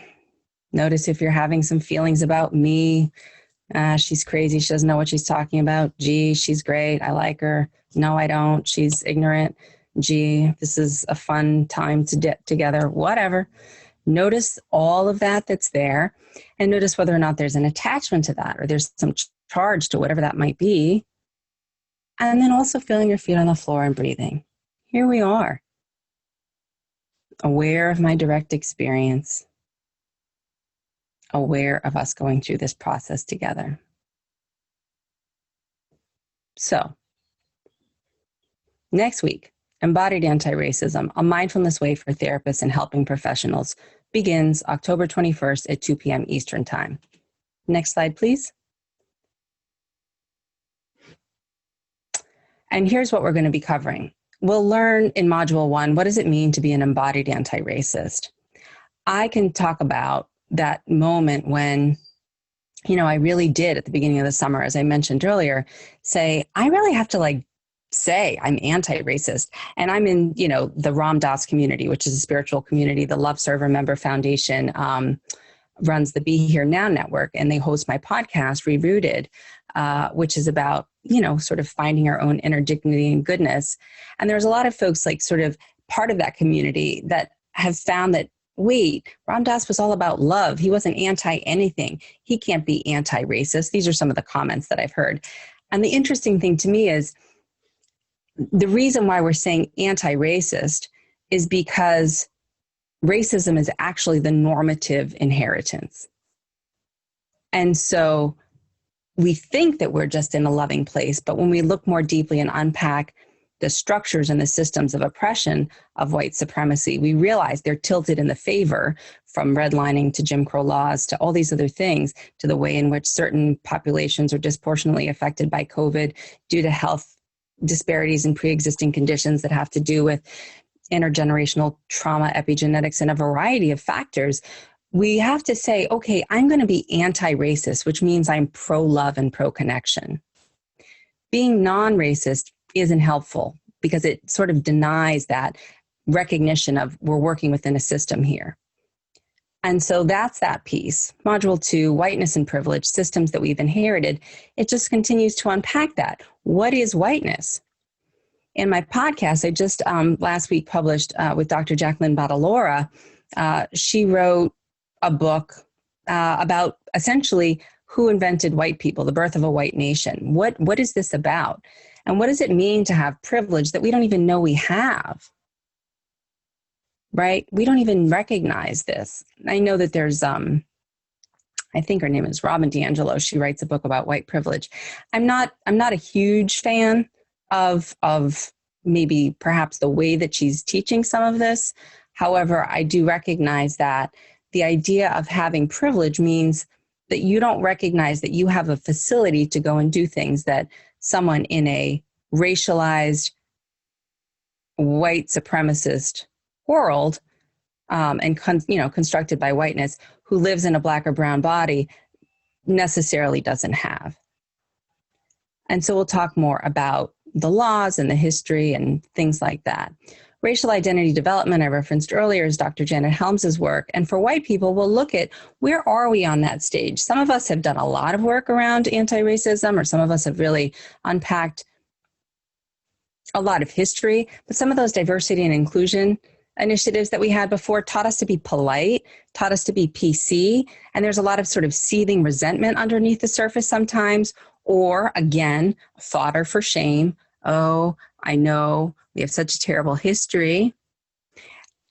Notice if you're having some feelings about me. She's crazy. She doesn't know what she's talking about. Gee, she's great. I like her. No, I don't. She's ignorant. Gee, this is a fun time to get together. Whatever. Notice all of that that's there, and notice whether or not there's an attachment to that, or there's some charge to whatever that might be. And then also feeling your feet on the floor and breathing. Here we are, aware of my direct experience, aware of us going through this process together. So, next week, Embodied Antiracism, a mindfulness way for therapists and helping professionals, begins October 21st at 2 p.m. Eastern Time. Next slide, please. And here's what we're going to be covering. We'll learn in Module 1, what does it mean to be an embodied anti-racist? I can talk about that moment when, I really did at the beginning of the summer, as I mentioned earlier, say, I really have to say I'm anti-racist. And I'm in, the Ram Dass community, which is a spiritual community. The Love Server Member Foundation runs the Be Here Now network, and they host my podcast, Rerooted, which is about, sort of finding our own inner dignity and goodness. And there's a lot of folks sort of part of that community that have found that, wait, Ram Dass was all about love. He wasn't anti-anything. He can't be anti-racist. These are some of the comments that I've heard. And the interesting thing to me is the reason why we're saying anti-racist is because racism is actually the normative inheritance. And so we think that we're just in a loving place, but when we look more deeply and unpack the structures and the systems of oppression of white supremacy, we realize they're tilted in the favor, from redlining to Jim Crow laws to all these other things, to the way in which certain populations are disproportionately affected by COVID due to health disparities and pre-existing conditions that have to do with intergenerational trauma, epigenetics, and a variety of factors. We have to say, okay, I'm going to be anti-racist, which means I'm pro-love and pro-connection. Being non-racist isn't helpful because it sort of denies that recognition of we're working within a system here. And so that's that piece. Module 2, whiteness and privilege, systems that we've inherited. It just continues to unpack that. What is whiteness? In my podcast, I just last week published with Dr. Jacqueline Badalora, she wrote a book about essentially who invented white people, the birth of a white nation. What is this about? And what does it mean to have privilege that we don't even know we have? Right? We don't even recognize this. I know that there's, I think her name is Robin DiAngelo. She writes a book about white privilege. I'm not a huge fan of maybe perhaps the way that she's teaching some of this. However, I do recognize that the idea of having privilege means that you don't recognize that you have a facility to go and do things that someone in a racialized, white supremacist world and constructed by whiteness who lives in a black or brown body necessarily doesn't have. And so we'll talk more about the laws and the history and things like that. Racial identity development, I referenced earlier, is Dr. Janet Helms's work. And for white people, we'll look at where are we on that stage. Some of us have done a lot of work around anti-racism, or some of us have really unpacked a lot of history. But some of those diversity and inclusion initiatives that we had before taught us to be polite, taught us to be PC. And there's a lot of sort of seething resentment underneath the surface sometimes, or again, fodder for shame. Oh, I know we have such a terrible history.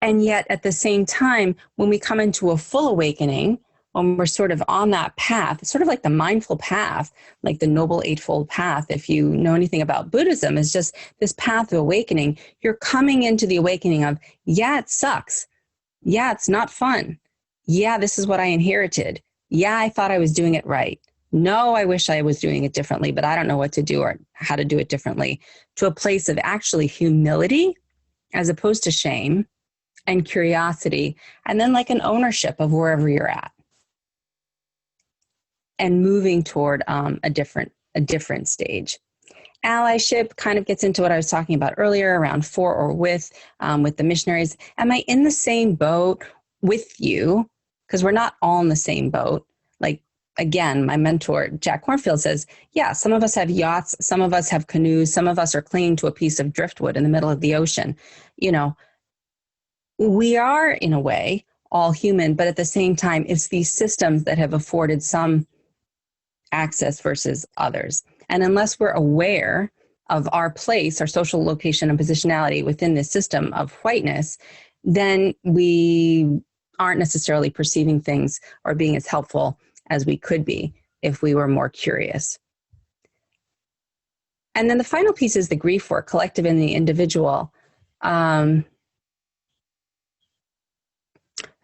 And yet at the same time, when we come into a full awakening, when we're sort of on that path, sort of like the mindful path, like the Noble Eightfold Path, if you know anything about Buddhism, is just this path of awakening. You're coming into the awakening of, yeah, it sucks. Yeah, it's not fun. Yeah, this is what I inherited. Yeah, I thought I was doing it right. No, I wish I was doing it differently, but I don't know what to do or how to do it differently. To a place of actually humility as opposed to shame and curiosity, and then like an ownership of wherever you're at. And moving toward a different a different stage. Allyship kind of gets into what I was talking about earlier around for or with the missionaries. Am I in the same boat with you? Because we're not all in the same boat. Like, again, my mentor, Jack Kornfield, says, yeah, some of us have yachts, some of us have canoes, some of us are clinging to a piece of driftwood in the middle of the ocean. You know, we are, in a way, all human, but at the same time, it's these systems that have afforded some access versus others. And unless we're aware of our place, our social location and positionality within this system of whiteness, then we aren't necessarily perceiving things or being as helpful as we could be if we were more curious. And then the final piece is the grief work, collective and the individual.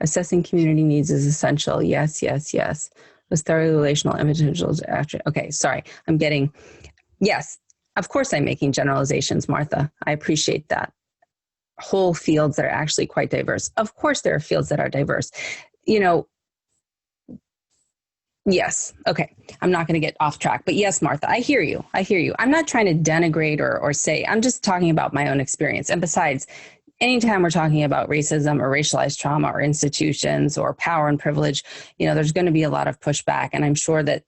Assessing community needs is essential. Yes, yes, yes. Was thoroughly relational individuals. Okay, sorry. Yes, of course I'm making generalizations, Martha. I appreciate that. Whole fields that are actually quite diverse. Of course there are fields that are diverse. You know, yes. Okay. I'm not going to get off track, but yes, Martha, I hear you. I hear you. I'm not trying to denigrate or say, I'm just talking about my own experience. And besides, anytime we're talking about racism or racialized trauma or institutions or power and privilege, you know, there's going to be a lot of pushback. And I'm sure that,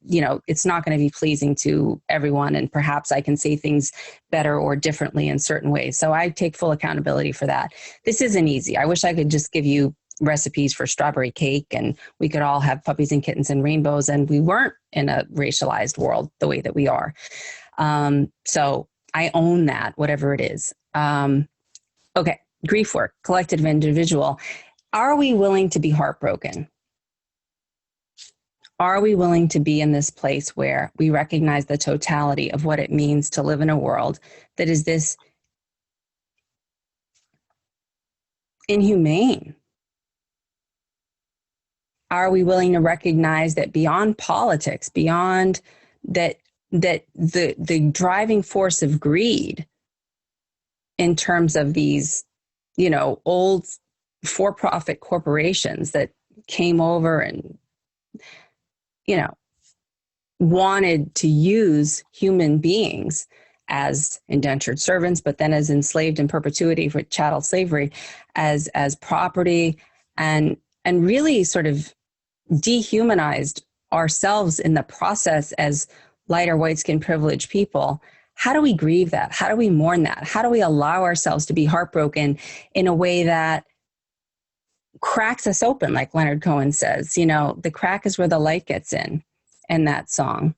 you know, it's not going to be pleasing to everyone. And perhaps I can say things better or differently in certain ways. So I take full accountability for that. This isn't easy. I wish I could just give you recipes for strawberry cake and we could all have puppies and kittens and rainbows and we weren't in a racialized world the way that we are. So I own that, whatever it is. Okay, grief work, collective and individual. Are we willing to be heartbroken? Are we willing to be in this place where we recognize the totality of what it means to live in a world that is this inhumane? Are we willing to recognize that beyond politics, beyond that the driving force of greed in terms of these, you know, old for-profit corporations that came over and, you know, wanted to use human beings as indentured servants, but then as enslaved in perpetuity for chattel slavery, as property, and really sort of dehumanized ourselves in the process as lighter white-skinned privileged people. How do we grieve that? How do we mourn that? How do we allow ourselves to be heartbroken in a way that cracks us open, like Leonard Cohen says? You know, the crack is where the light gets in that song.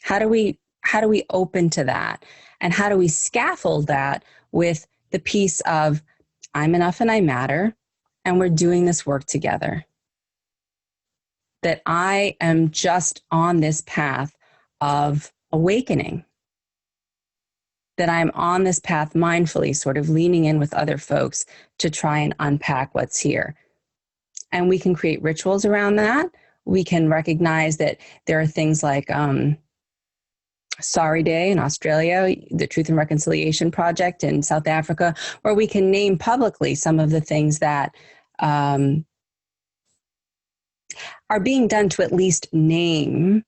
How do we open to that? And how do we scaffold that with the piece of I'm enough and I matter, and we're doing this work together? That I am just on this path of awakening. That I'm on this path mindfully, sort of leaning in with other folks to try and unpack what's here. And we can create rituals around that. We can recognize that there are things like Sorry Day in Australia, the Truth and Reconciliation Project in South Africa, where we can name publicly some of the things that are being done to at least name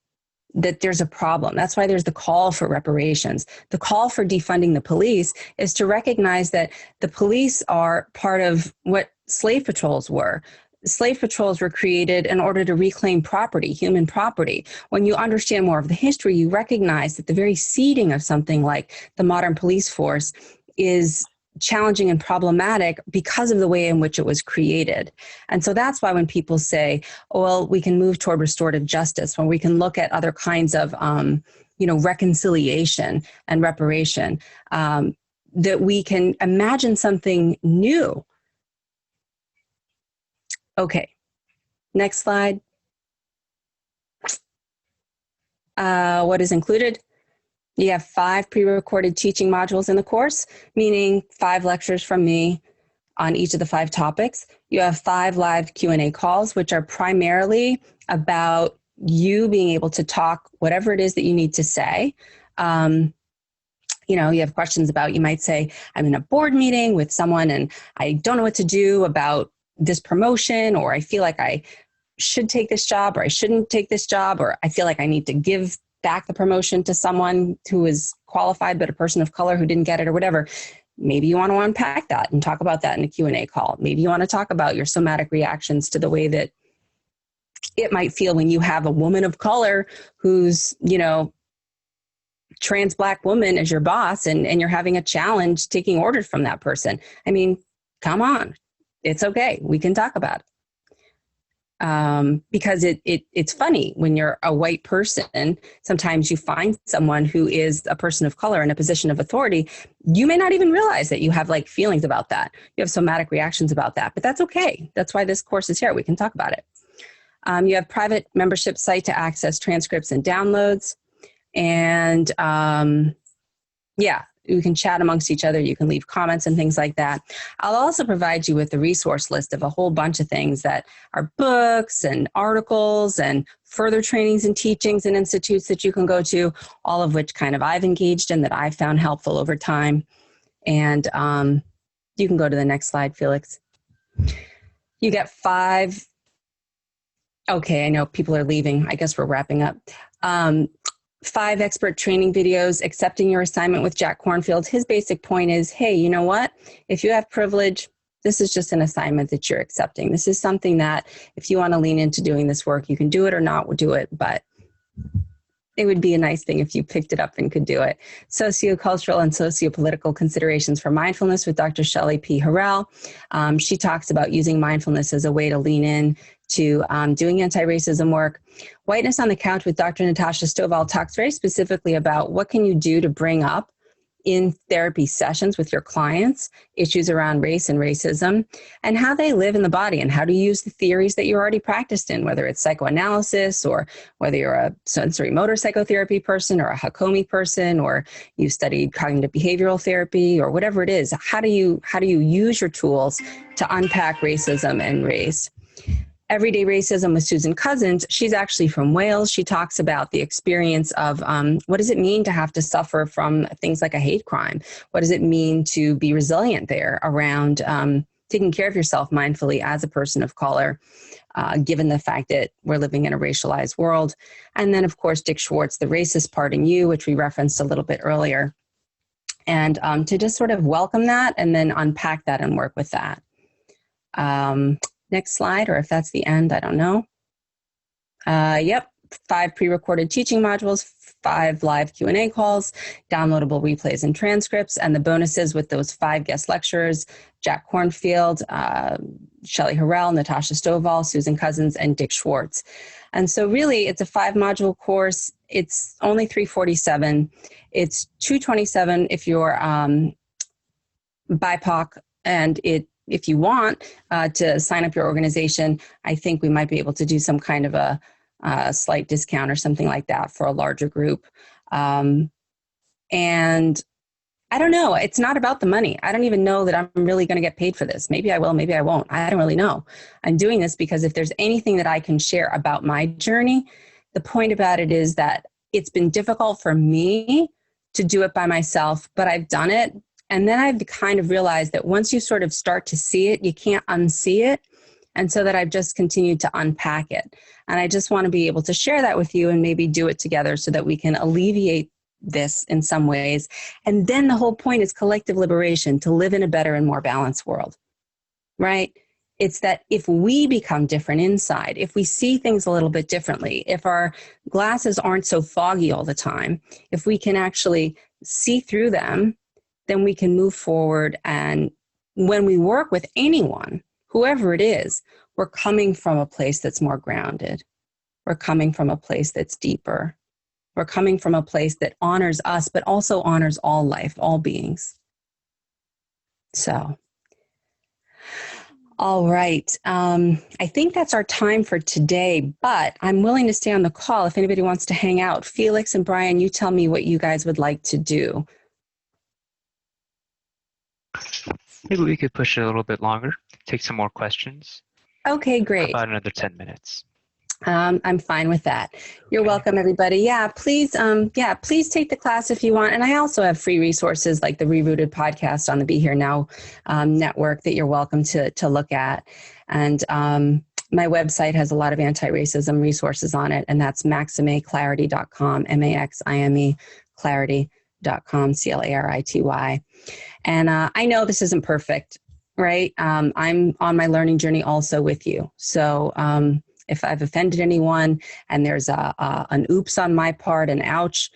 that there's a problem. That's why there's the call for reparations. The call for defunding the police is to recognize that the police are part of what slave patrols were. Slave patrols were created in order to reclaim property, human property. When you understand more of the history, you recognize that the very seeding of something like the modern police force is challenging and problematic because of the way in which it was created. And so that's why when people say, oh, well, we can move toward restorative justice, when we can look at other kinds of, reconciliation and reparation, that we can imagine something new. Okay, next slide. What is included? You have 5 pre-recorded teaching modules in the course, meaning 5 lectures from me on each of the 5 topics. You have 5 live Q&A calls, which are primarily about you being able to talk whatever it is that you need to say. You have questions about, you might say, I'm in a board meeting with someone and I don't know what to do about this promotion, or I feel like I should take this job or I shouldn't take this job, or I feel like I need to give back the promotion to someone who is qualified, but a person of color who didn't get it or whatever. Maybe you want to unpack that and talk about that in a Q&A call. Maybe you want to talk about your somatic reactions to the way that it might feel when you have a woman of color who's, trans Black woman as your boss, and you're having a challenge taking orders from that person. I mean, come on. It's okay. We can talk about it. Because it's funny when you're a white person, sometimes you find someone who is a person of color in a position of authority. You may not even realize that you have like feelings about that. You have somatic reactions about that, but that's okay. That's why this course is here. We can talk about it. You have private membership site to access transcripts and downloads. And you can chat amongst each other. You can leave comments and things like that. I'll also provide you with the resource list of a whole bunch of things that are books and articles and further trainings and teachings and institutes that you can go to, all of which kind of I've engaged in that I've found helpful over time. And you can go to the next slide, Felix. You get 5. Okay, I know people are leaving. I guess we're wrapping up. 5 expert training videos, accepting your assignment with Jack Kornfield. His basic point is, hey, you know what? If you have privilege, this is just an assignment that you're accepting. This is something that if you want to lean into doing this work, you can do it or not do it, but it would be a nice thing if you picked it up and could do it. Sociocultural and sociopolitical considerations for mindfulness with Dr. Shelley P. Harrell. She talks about using mindfulness as a way to lean in to doing anti-racism work. Whiteness on the Couch with Dr. Natasha Stovall talks very specifically about what can you do to bring up in therapy sessions with your clients, issues around race and racism, and how they live in the body, and how to use the theories that you're already practiced in, whether it's psychoanalysis or whether you're a sensory motor psychotherapy person or a Hakomi person, or you studied cognitive behavioral therapy or whatever it is. How do you use your tools to unpack racism and race? Everyday Racism with Susan Cousins. She's actually from Wales. She talks about the experience of what does it mean to have to suffer from things like a hate crime? What does it mean to be resilient there around taking care of yourself mindfully as a person of color, given the fact that we're living in a racialized world? And then, of course, Dick Schwartz, The Racist Part in You, which we referenced a little bit earlier. And to just sort of welcome that and then unpack that and work with that. Next slide, or if that's the end, I don't know. Yep, 5 pre-recorded teaching modules, 5 live Q&A calls, downloadable replays and transcripts, and the bonuses with those 5 guest lecturers, Jack Kornfield, Shelley Harrell, Natasha Stovall, Susan Cousins, and Dick Schwartz. And so really, it's a 5-module course. It's only $347. It's $227 if you're BIPOC, and if you want to sign up your organization, I think we might be able to do some kind of a slight discount or something like that for a larger group. And I don't know. It's not about the money. I don't even know that I'm really going to get paid for this. Maybe I will, maybe I won't. I don't really know. I'm doing this because if there's anything that I can share about my journey, the point about it is that it's been difficult for me to do it by myself, but I've done it. And then I've kind of realized that once you sort of start to see it, you can't unsee it. And so that I've just continued to unpack it. And I just want to be able to share that with you and maybe do it together so that we can alleviate this in some ways. And then the whole point is collective liberation, to live in a better and more balanced world, right? It's that if we become different inside, if we see things a little bit differently, if our glasses aren't so foggy all the time, if we can actually see through them, then we can move forward. And when we work with anyone, whoever it is, we're coming from a place that's more grounded. We're coming from a place that's deeper. We're coming from a place that honors us, but also honors all life, all beings. So, all right. I think that's our time for today, but I'm willing to stay on the call if anybody wants to hang out. Felix and Brian, you tell me what you guys would like to do. Maybe we could push it a little bit longer, take some more questions. Okay, great. About another 10 minutes. I'm fine with that. You're welcome, everybody. Yeah, please take the class if you want. And I also have free resources like the Rerooted podcast on the Be Here Now network that you're welcome to look at. And My website has a lot of anti-racism resources on it, and that's maximeclarity.com, M-A-X-I-M-E, clarity.com, C-L-A-R-I-T-Y. And I know this isn't perfect, right? I'm on my learning journey also with you. So if I've offended anyone and there's an oops on my part, an ouch,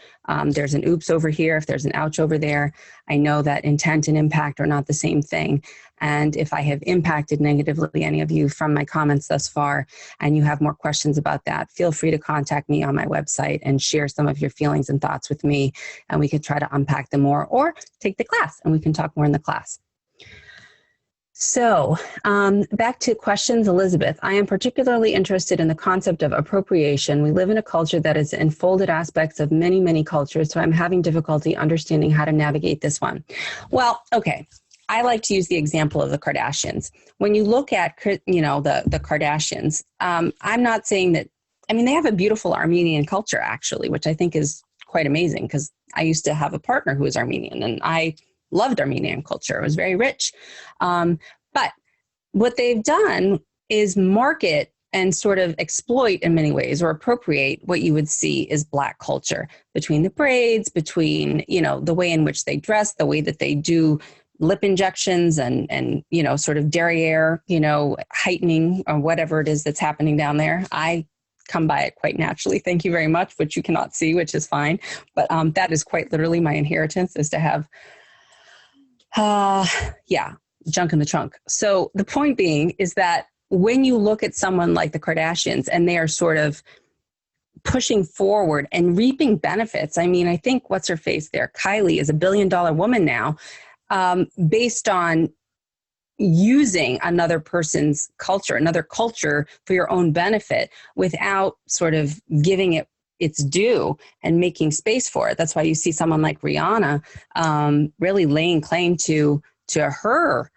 there's an oops over here, if there's an ouch over there, I know that intent and impact are not the same thing. And if I have impacted negatively any of you from my comments thus far, and you have more questions about that, feel free to contact me on my website and share some of your feelings and thoughts with me, and we could try to unpack them more, or take the class and we can talk more in the class. So back to questions, Elizabeth. I am particularly interested in the concept of appropriation. We live in a culture that is enfolded aspects of many, many cultures, so I'm having difficulty understanding how to navigate this one. Well, okay. I like to use the example of the Kardashians. When you look at, you know, the Kardashians, I'm not saying that, I mean, they have a beautiful Armenian culture, actually, which I think is quite amazing, because I used to have a partner who was Armenian, and I loved Armenian culture. It was very rich. But what they've done is market and sort of exploit in many ways, or appropriate what you would see is Black culture, between the braids, between, you know, the way in which they dress, the way that they do lip injections and you know, sort of derriere, you know, heightening or whatever it is that's happening down there. I come by it quite naturally. Thank you very much, which you cannot see, which is fine. But that is quite literally my inheritance, is to have, junk in the trunk. So the point being is that when you look at someone like the Kardashians and they are sort of pushing forward and reaping benefits. I mean, I think what's her face there? Kylie is $1 billion woman now, based on using another person's culture, another culture for your own benefit without sort of giving it its due and making space for it. That's why you see someone like Rihanna really laying claim to her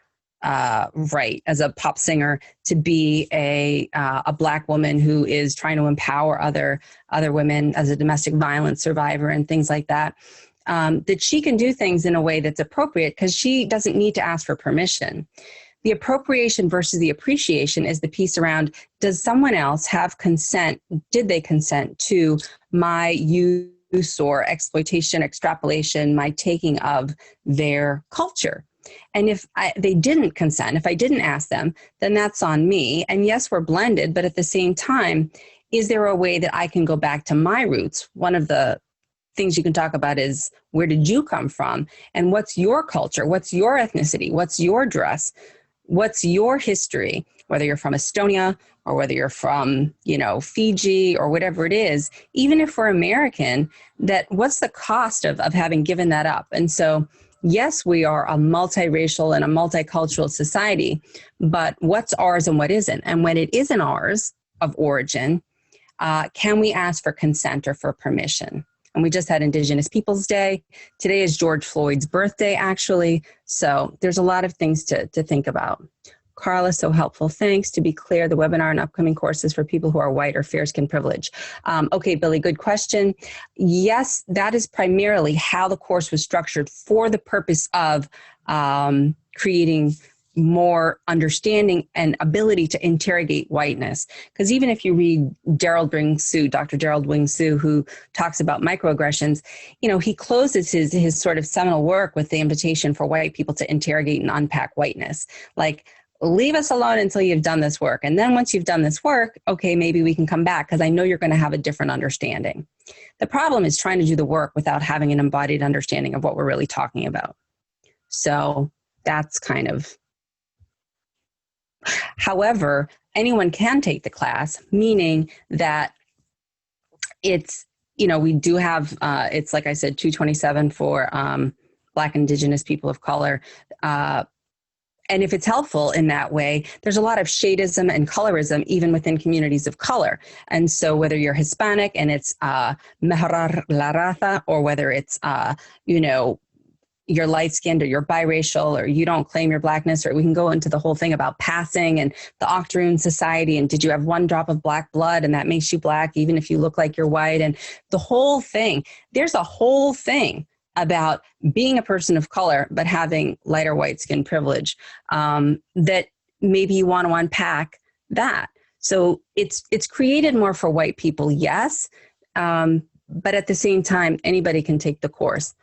right as a pop singer to be a Black woman who is trying to empower other women as a domestic violence survivor and things like that. That she can do things in a way that's appropriate because she doesn't need to ask for permission. The appropriation versus the appreciation is the piece around, does someone else have consent? Did they consent to my use or exploitation, extrapolation, my taking of their culture? And if they didn't consent, if I didn't ask them, then that's on me. And yes, we're blended, but at the same time, is there a way that I can go back to my roots? One of the things you can talk about is, where did you come from? And what's your culture? What's your ethnicity? What's your dress? What's your history? Whether you're from Estonia or whether you're from, you know, Fiji or whatever it is, even if we're American, that what's the cost of having given that up? And so, yes, we are a multiracial and a multicultural society, but what's ours and what isn't? And when it isn't ours of origin, can we ask for consent or for permission? And we just had Indigenous Peoples Day. Today is George Floyd's birthday, actually. So there's a lot of things to think about. Carla, so helpful. Thanks. To be clear, the webinar and upcoming courses for people who are white or fair skin privilege. Okay, Billy, good question. Yes, that is primarily how the course was structured, for the purpose of creating more understanding and ability to interrogate whiteness. Because even if you read Dr. Gerald Wing Sue, who talks about microaggressions, you know, he closes his sort of seminal work with the invitation for white people to interrogate and unpack whiteness. Like, leave us alone until you've done this work. And then once you've done this work, okay, maybe we can come back, because I know you're going to have a different understanding. The problem is trying to do the work without having an embodied understanding of what we're really talking about. So that's kind of... However, anyone can take the class, meaning that it's, you know, we do have, it's like I said, 227 for Black and Indigenous people of color. And if it's helpful in that way, there's a lot of shadeism and colorism even within communities of color. And so whether you're Hispanic and it's mejorar la raza, or whether it's, you know, you're light-skinned or you're biracial or you don't claim your Blackness, or we can go into the whole thing about passing and the Octoroon Society and did you have one drop of Black blood and that makes you Black even if you look like you're white, and the whole thing. There's a whole thing about being a person of color but having lighter white skin privilege that maybe you want to unpack that. So it's created more for white people, yes, but at the same time, anybody can take the course.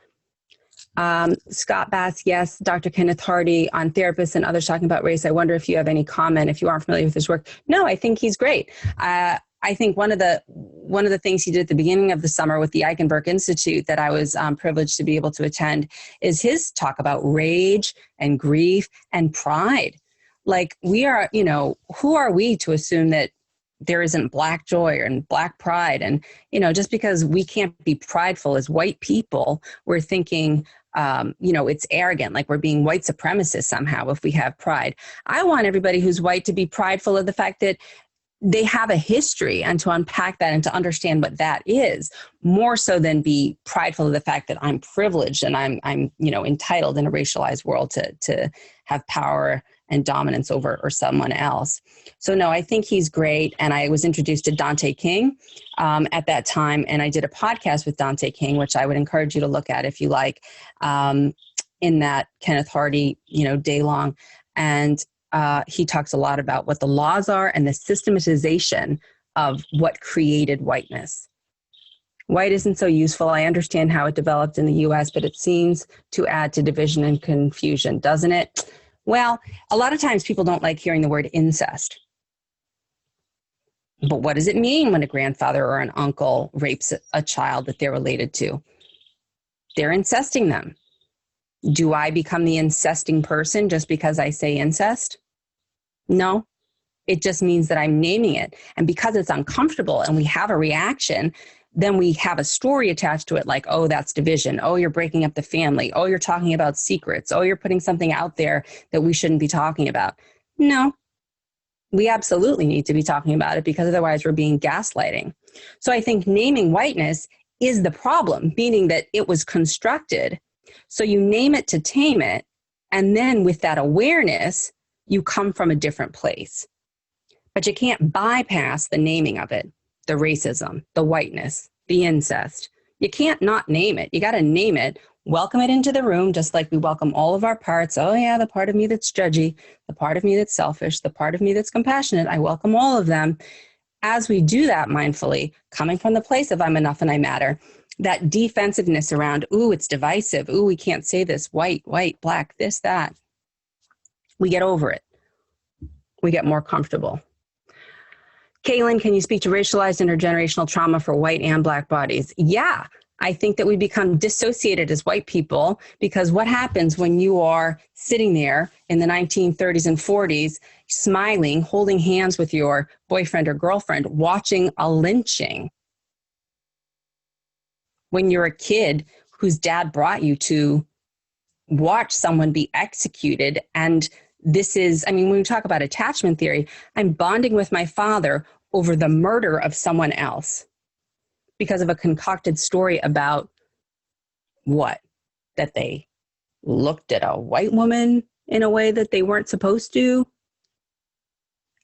Scott Bass, yes. Dr. Kenneth Hardy on therapists and others talking about race. I wonder if you have any comment, if you aren't familiar with his work. No, I think he's great. I think one of the things he did at the beginning of the summer with the Eichenberg Institute that I was privileged to be able to attend is his talk about rage and grief and pride. Like, we are, who are we to assume that there isn't Black joy and Black pride? And, just because we can't be prideful as white people, we're thinking, it's arrogant, like we're being white supremacists somehow if we have pride. I want everybody who's white to be prideful of the fact that they have a history, and to unpack that and to understand what that is, more so than be prideful of the fact that I'm privileged and I'm entitled in a racialized world to have power and dominance over or someone else. So no, I think he's great. And I was introduced to Dante King at that time, and I did a podcast with Dante King, which I would encourage you to look at if you like, in that Kenneth Hardy, day long. And he talks a lot about what the laws are and the systematization of what created whiteness. White isn't so useful. I understand how it developed in the US, but it seems to add to division and confusion, doesn't it? Well, a lot of times people don't like hearing the word incest. But what does it mean when a grandfather or an uncle rapes a child that they're related to? They're incesting them. Do I become the incesting person just because I say incest? No, it just means that I'm naming it. And because it's uncomfortable and we have a reaction, then we have a story attached to it like, oh, that's division. Oh, you're breaking up the family. Oh, you're talking about secrets. Oh, you're putting something out there that we shouldn't be talking about. No, we absolutely need to be talking about it, because otherwise we're being gaslighting. So I think naming whiteness is the problem, meaning that it was constructed. So you name it to tame it. And then with that awareness, you come from a different place. But you can't bypass the naming of it, the racism, the whiteness, the incest. You can't not name it. You got to name it, welcome it into the room, just like we welcome all of our parts. Oh yeah, the part of me that's judgy, the part of me that's selfish, the part of me that's compassionate. I welcome all of them. As we do that mindfully, coming from the place of I'm enough and I matter, that defensiveness around, ooh, it's divisive. Ooh, we can't say this, white, black, this, that. We get over it. We get more comfortable. Kaylin, can you speak to racialized intergenerational trauma for white and Black bodies? Yeah, I think that we become dissociated as white people, because what happens when you are sitting there in the 1930s and 40s, smiling, holding hands with your boyfriend or girlfriend, watching a lynching? When you're a kid whose dad brought you to watch someone be executed, and this is, when we talk about attachment theory, I'm bonding with my father over the murder of someone else because of a concocted story about what? That they looked at a white woman in a way that they weren't supposed to.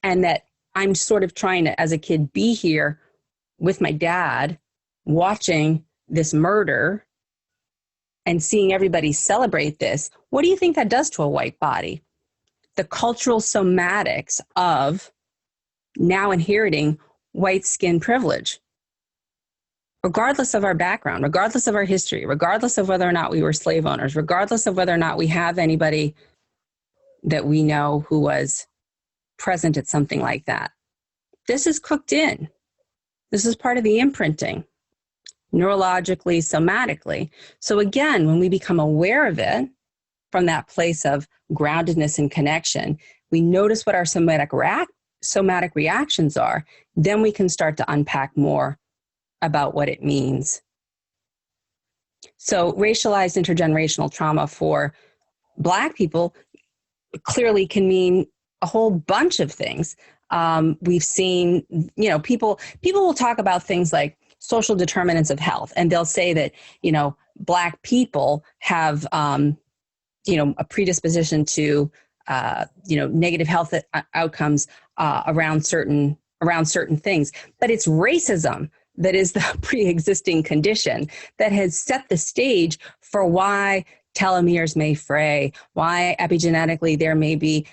And that I'm sort of trying to, as a kid, be here with my dad, watching this murder and seeing everybody celebrate this. What do you think that does to a white body? The cultural somatics of now inheriting white skin privilege, regardless of our background, regardless of our history, regardless of whether or not we were slave owners, regardless of whether or not we have anybody that we know who was present at something like that. This is cooked in. This is part of the imprinting, neurologically, somatically. So again, when we become aware of it from that place of groundedness and connection, we notice what our somatic reactions are, then we can start to unpack more about what it means. So racialized intergenerational trauma for Black people clearly can mean a whole bunch of things. We've seen, people will talk about things like social determinants of health, and they'll say that, Black people have, a predisposition to, negative health outcomes around certain things. But it's racism that is the pre-existing condition that has set the stage for why telomeres may fray, why epigenetically there may be,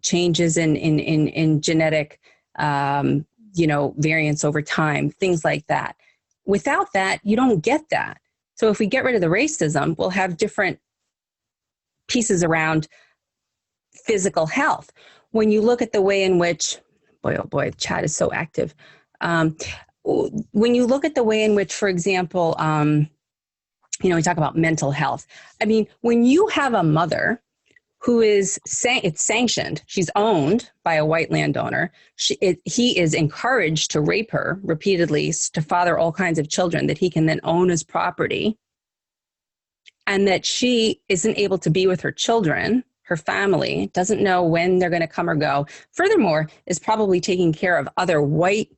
changes in genetic variance over time, things like that. Without that, you don't get that. So if we get rid of the racism, we'll have different pieces around physical health. When you look at the way in which, boy, oh boy, chat is so active. When you look at the way in which, for example, we talk about mental health. I mean, when you have a mother who is, it's sanctioned, she's owned by a white landowner, he is encouraged to rape her repeatedly, to father all kinds of children that he can then own as property, and that she isn't able to be with her children, her family, doesn't know when they're going to come or go. Furthermore, is probably taking care of other white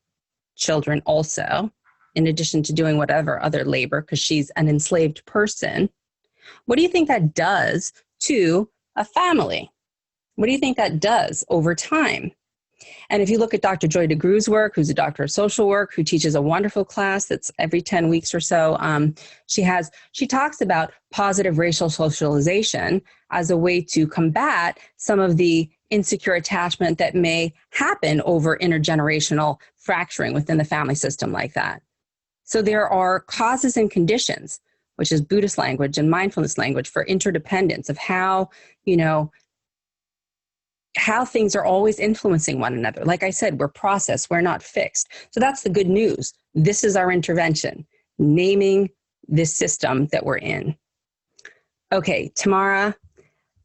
children also, in addition to doing whatever other labor, because she's an enslaved person. What do you think that does to a family? What do you think that does over time? And if you look at Dr. Joy DeGrew's work, who's a doctor of social work, who teaches a wonderful class that's every 10 weeks or so, she talks about positive racial socialization as a way to combat some of the insecure attachment that may happen over intergenerational fracturing within the family system like that. So there are causes and conditions, which is Buddhist language and mindfulness language, for interdependence of how things are always influencing one another. Like I said, we're process, we're not fixed. So that's the good news. This is our intervention, naming this system that we're in. Okay, Tamara,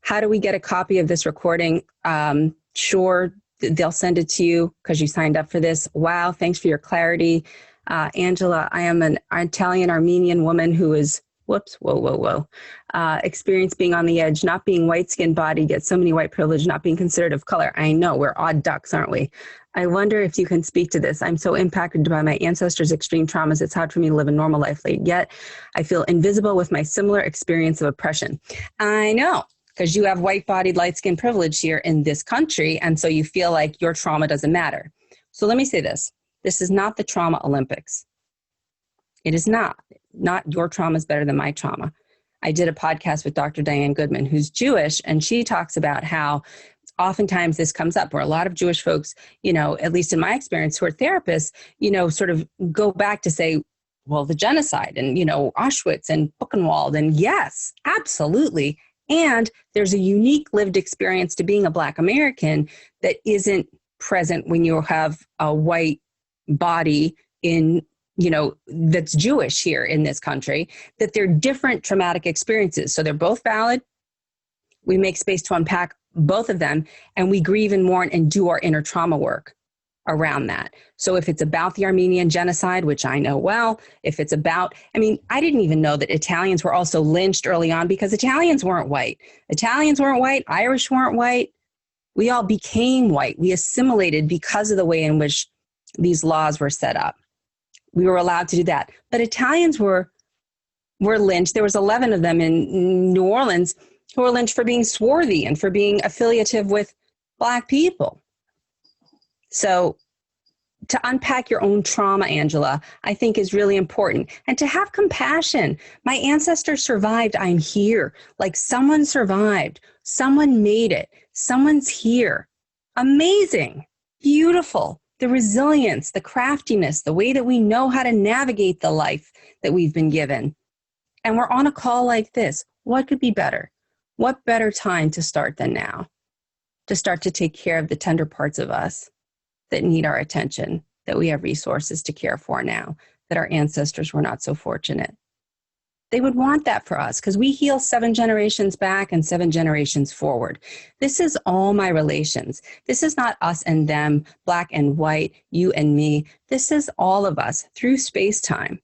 how do we get a copy of this recording? Sure, they'll send it to you because you signed up for this. Wow, thanks for your clarity. Angela, I am an Italian-Armenian woman who is, experience being on the edge, not being white-skinned bodied, yet so many white privilege, not being considered of color. I know, we're odd ducks, aren't we? I wonder if you can speak to this. I'm so impacted by my ancestors' extreme traumas, it's hard for me to live a normal life, yet I feel invisible with my similar experience of oppression. I know, because you have white-bodied, light-skinned privilege here in this country, and so you feel like your trauma doesn't matter. So let me say this. This is not the trauma Olympics. It is not. Not your trauma is better than my trauma. I did a podcast with Dr. Diane Goodman, who's Jewish, and she talks about how oftentimes this comes up where a lot of Jewish folks, at least in my experience, who are therapists, sort of go back to say, well, the genocide and, Auschwitz and Buchenwald, and yes, absolutely. And there's a unique lived experience to being a Black American that isn't present when you have a white body in, that's Jewish here in this country, that they're different traumatic experiences. So they're both valid. We make space to unpack both of them, and we grieve and mourn and do our inner trauma work around that. So if it's about the Armenian genocide, which I know well, if it's about, I didn't even know that Italians were also lynched early on because Italians weren't white. Italians weren't white. Irish weren't white. We all became white. We assimilated because of the way in which these laws were set up. We were allowed to do that. But Italians were lynched. There was 11 of them in New Orleans who were lynched for being swarthy and for being affiliative with Black people. So to unpack your own trauma, Angela, I think is really important. And to have compassion. My ancestors survived. I'm here. Like someone survived. Someone made it. Someone's here. Amazing. Beautiful. The resilience, the craftiness, the way that we know how to navigate the life that we've been given. And we're on a call like this. What could be better? What better time to start than now? To start to take care of the tender parts of us that need our attention, that we have resources to care for now, that our ancestors were not so fortunate. They would want that for us because we heal 7 generations back and 7 generations forward. This is all my relations. This is not us and them, Black and white, you and me. This is all of us through space-time.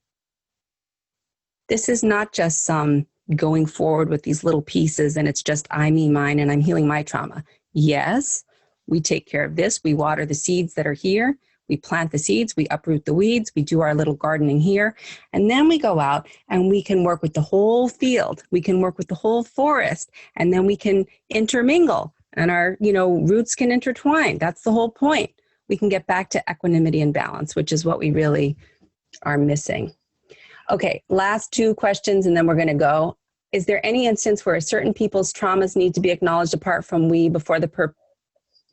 This is not just some going forward with these little pieces and it's just I, me, mine, and I'm healing my trauma. Yes, we take care of this. We water the seeds that are here. We plant the seeds, we uproot the weeds, we do our little gardening here, and then we go out and we can work with the whole field. We can work with the whole forest, and then we can intermingle and our, roots can intertwine. That's the whole point. We can get back to equanimity and balance, which is what we really are missing. Okay, last 2 questions and then we're going to go. Is there any instance where certain people's traumas need to be acknowledged apart from we before the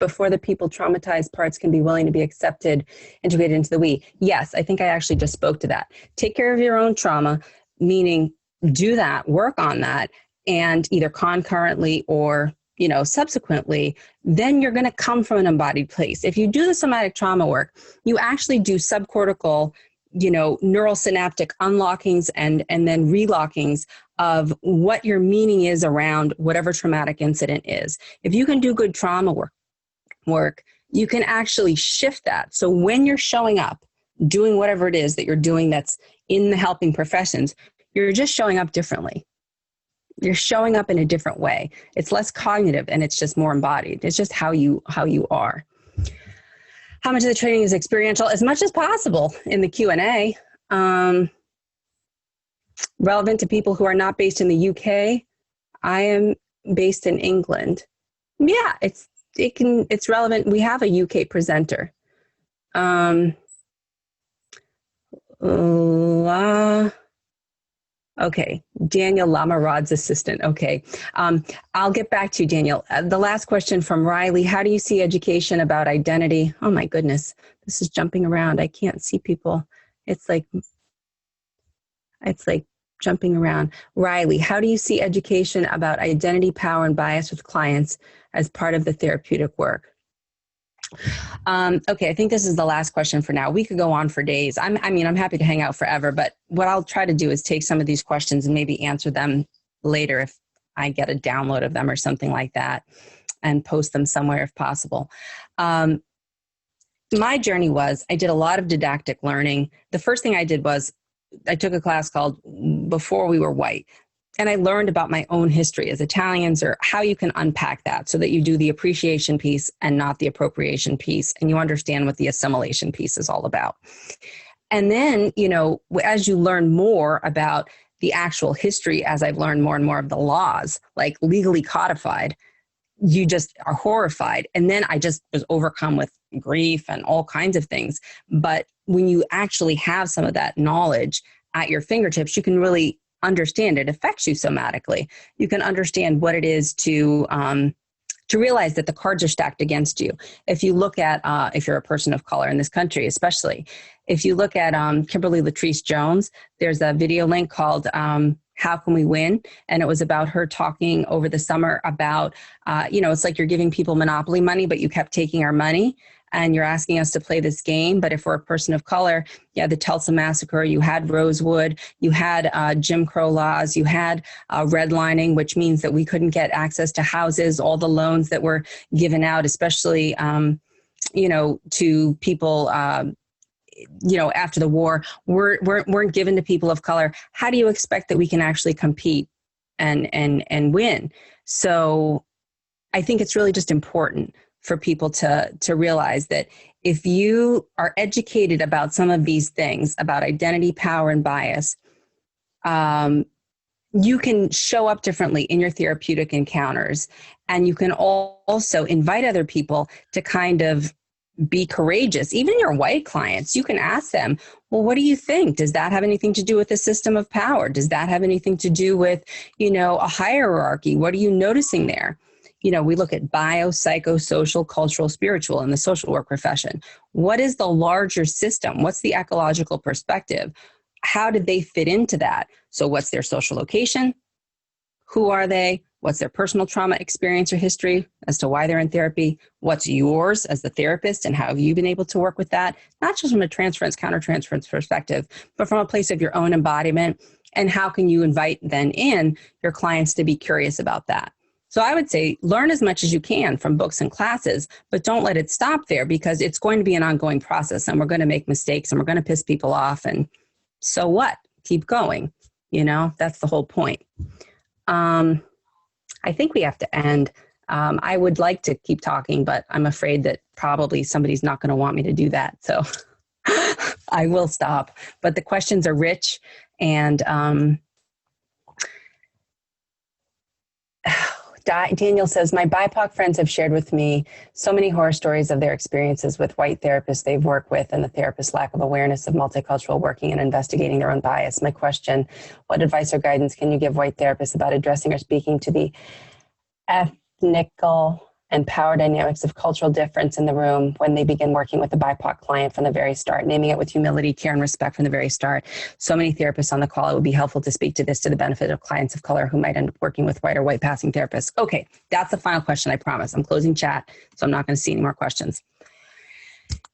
before the people traumatized parts can be willing to be accepted, integrated into the we. Yes, I think I actually just spoke to that. Take care of your own trauma, meaning do that, work on that, and either concurrently or, you know, subsequently, then you're going to come from an embodied place. If you do the somatic trauma work, you actually do subcortical, you know, neural synaptic unlockings and then relockings of what your meaning is around whatever traumatic incident is. If you can do good trauma work, you can actually shift that. So when you're showing up, doing whatever it is that you're doing that's in the helping professions, you're just showing up differently. You're showing up in a different way. It's less cognitive and it's just more embodied. It's just how you are. How much of the training is experiential? As much as possible in the Q&A. Relevant to people who are not based in the UK. I am based in England. Yeah, it's relevant. We have a UK presenter. Okay, Daniel Lamarod's assistant. Okay, I'll get back to you, Daniel. The last question from Riley: how do you see education about identity? Oh my goodness, this is jumping around. I can't see people. It's like jumping around. Riley, how do you see education about identity, power, and bias with clients as part of the therapeutic work? Okay, I think this is the last question for now. We could go on for days. I'm happy to hang out forever, but what I'll try to do is take some of these questions and maybe answer them later if I get a download of them or something like that and post them somewhere if possible. My journey was, I did a lot of didactic learning. The first thing I did was I took a class called Before We Were White. And I learned about my own history as Italians, or how you can unpack that so that you do the appreciation piece and not the appropriation piece, and you understand what the assimilation piece is all about. And then, you know, as you learn more about the actual history, as I've learned more and more of the laws, like legally codified, you just are horrified. And then I just was overcome with grief and all kinds of things. But when you actually have some of that knowledge at your fingertips, you can really understand it affects you somatically. You can understand what it is to realize that the cards are stacked against you. If you look at, if you're a person of color in this country, especially, if you look at Kimberly Latrice Jones, there's a video link called How Can We Win? And it was about her talking over the summer about, it's like you're giving people monopoly money, but you kept taking our money. And you're asking us to play this game. But if we're a person of color, you had the Tulsa Massacre, you had Rosewood, you had Jim Crow laws, you had redlining, which means that we couldn't get access to houses, all the loans that were given out, especially, to people, after the war, weren't given to people of color. How do you expect that we can actually compete and win? So I think it's really just important for people to realize that if you are educated about some of these things, about identity, power, and bias, you can show up differently in your therapeutic encounters. And you can also invite other people to kind of be courageous. Even your white clients, you can ask them, well, what do you think? Does that have anything to do with the system of power? Does that have anything to do with, a hierarchy? What are you noticing there? We look at bio, psychosocial, cultural, spiritual in the social work profession. What is the larger system? What's the ecological perspective? How did they fit into that? So what's their social location? Who are they? What's their personal trauma experience or history as to why they're in therapy? What's yours as the therapist, and how have you been able to work with that? Not just from a transference, countertransference perspective, but from a place of your own embodiment. And how can you invite then in your clients to be curious about that? So I would say learn as much as you can from books and classes, but don't let it stop there, because it's going to be an ongoing process, and we're going to make mistakes and we're going to piss people off. And so what? Keep going. That's the whole point. I think we have to end. I would like to keep talking, but I'm afraid that probably somebody's not going to want me to do that. So I will stop. But the questions are rich, and Daniel says, my BIPOC friends have shared with me so many horror stories of their experiences with white therapists they've worked with, and the therapist's lack of awareness of multicultural working and investigating their own bias. My question, what advice or guidance can you give white therapists about addressing or speaking to the ethnical and power dynamics of cultural difference in the room when they begin working with a BIPOC client from the very start, naming it with humility, care, and respect from the very start. So many therapists on the call, it would be helpful to speak to this to the benefit of clients of color who might end up working with white or white passing therapists. Okay, that's the final question, I promise. I'm closing chat, so I'm not going to see any more questions.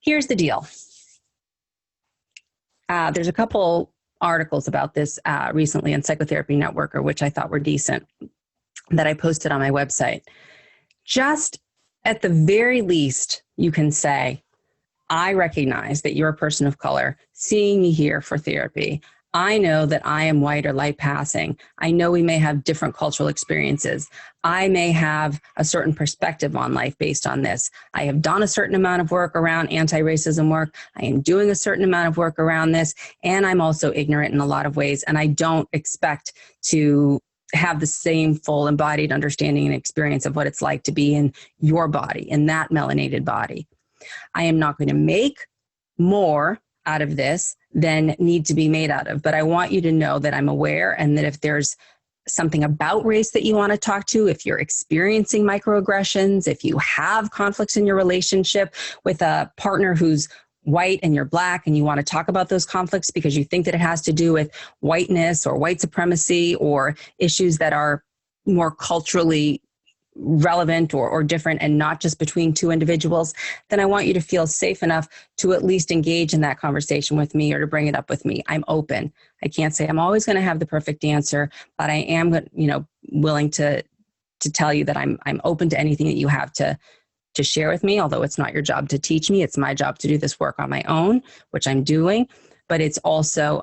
Here's the deal. There's a couple articles about this recently in Psychotherapy Networker, which I thought were decent, that I posted on my website. Just at the very least, you can say, I recognize that you're a person of color, seeing me here for therapy. I know that I am white or light passing. I know we may have different cultural experiences. I may have a certain perspective on life based on this. I have done a certain amount of work around anti-racism work. I am doing a certain amount of work around this, and I'm also ignorant in a lot of ways, and I don't expect to have the same full embodied understanding and experience of what it's like to be in your body, in that melanated body. I am not going to make more out of this than need to be made out of. But I want you to know that I'm aware, and that if there's something about race that you want to talk to, if you're experiencing microaggressions, if you have conflicts in your relationship with a partner who's white and you're black and you want to talk about those conflicts because you think that it has to do with whiteness or white supremacy or issues that are more culturally relevant or different and not just between two individuals, then I want you to feel safe enough to at least engage in that conversation with me or to bring it up with me. I'm open. I can't say I'm always going to have the perfect answer, but I am, willing to tell you that I'm open to anything that you have to share with me, although it's not your job to teach me. It's my job to do this work on my own, which I'm doing, but it's also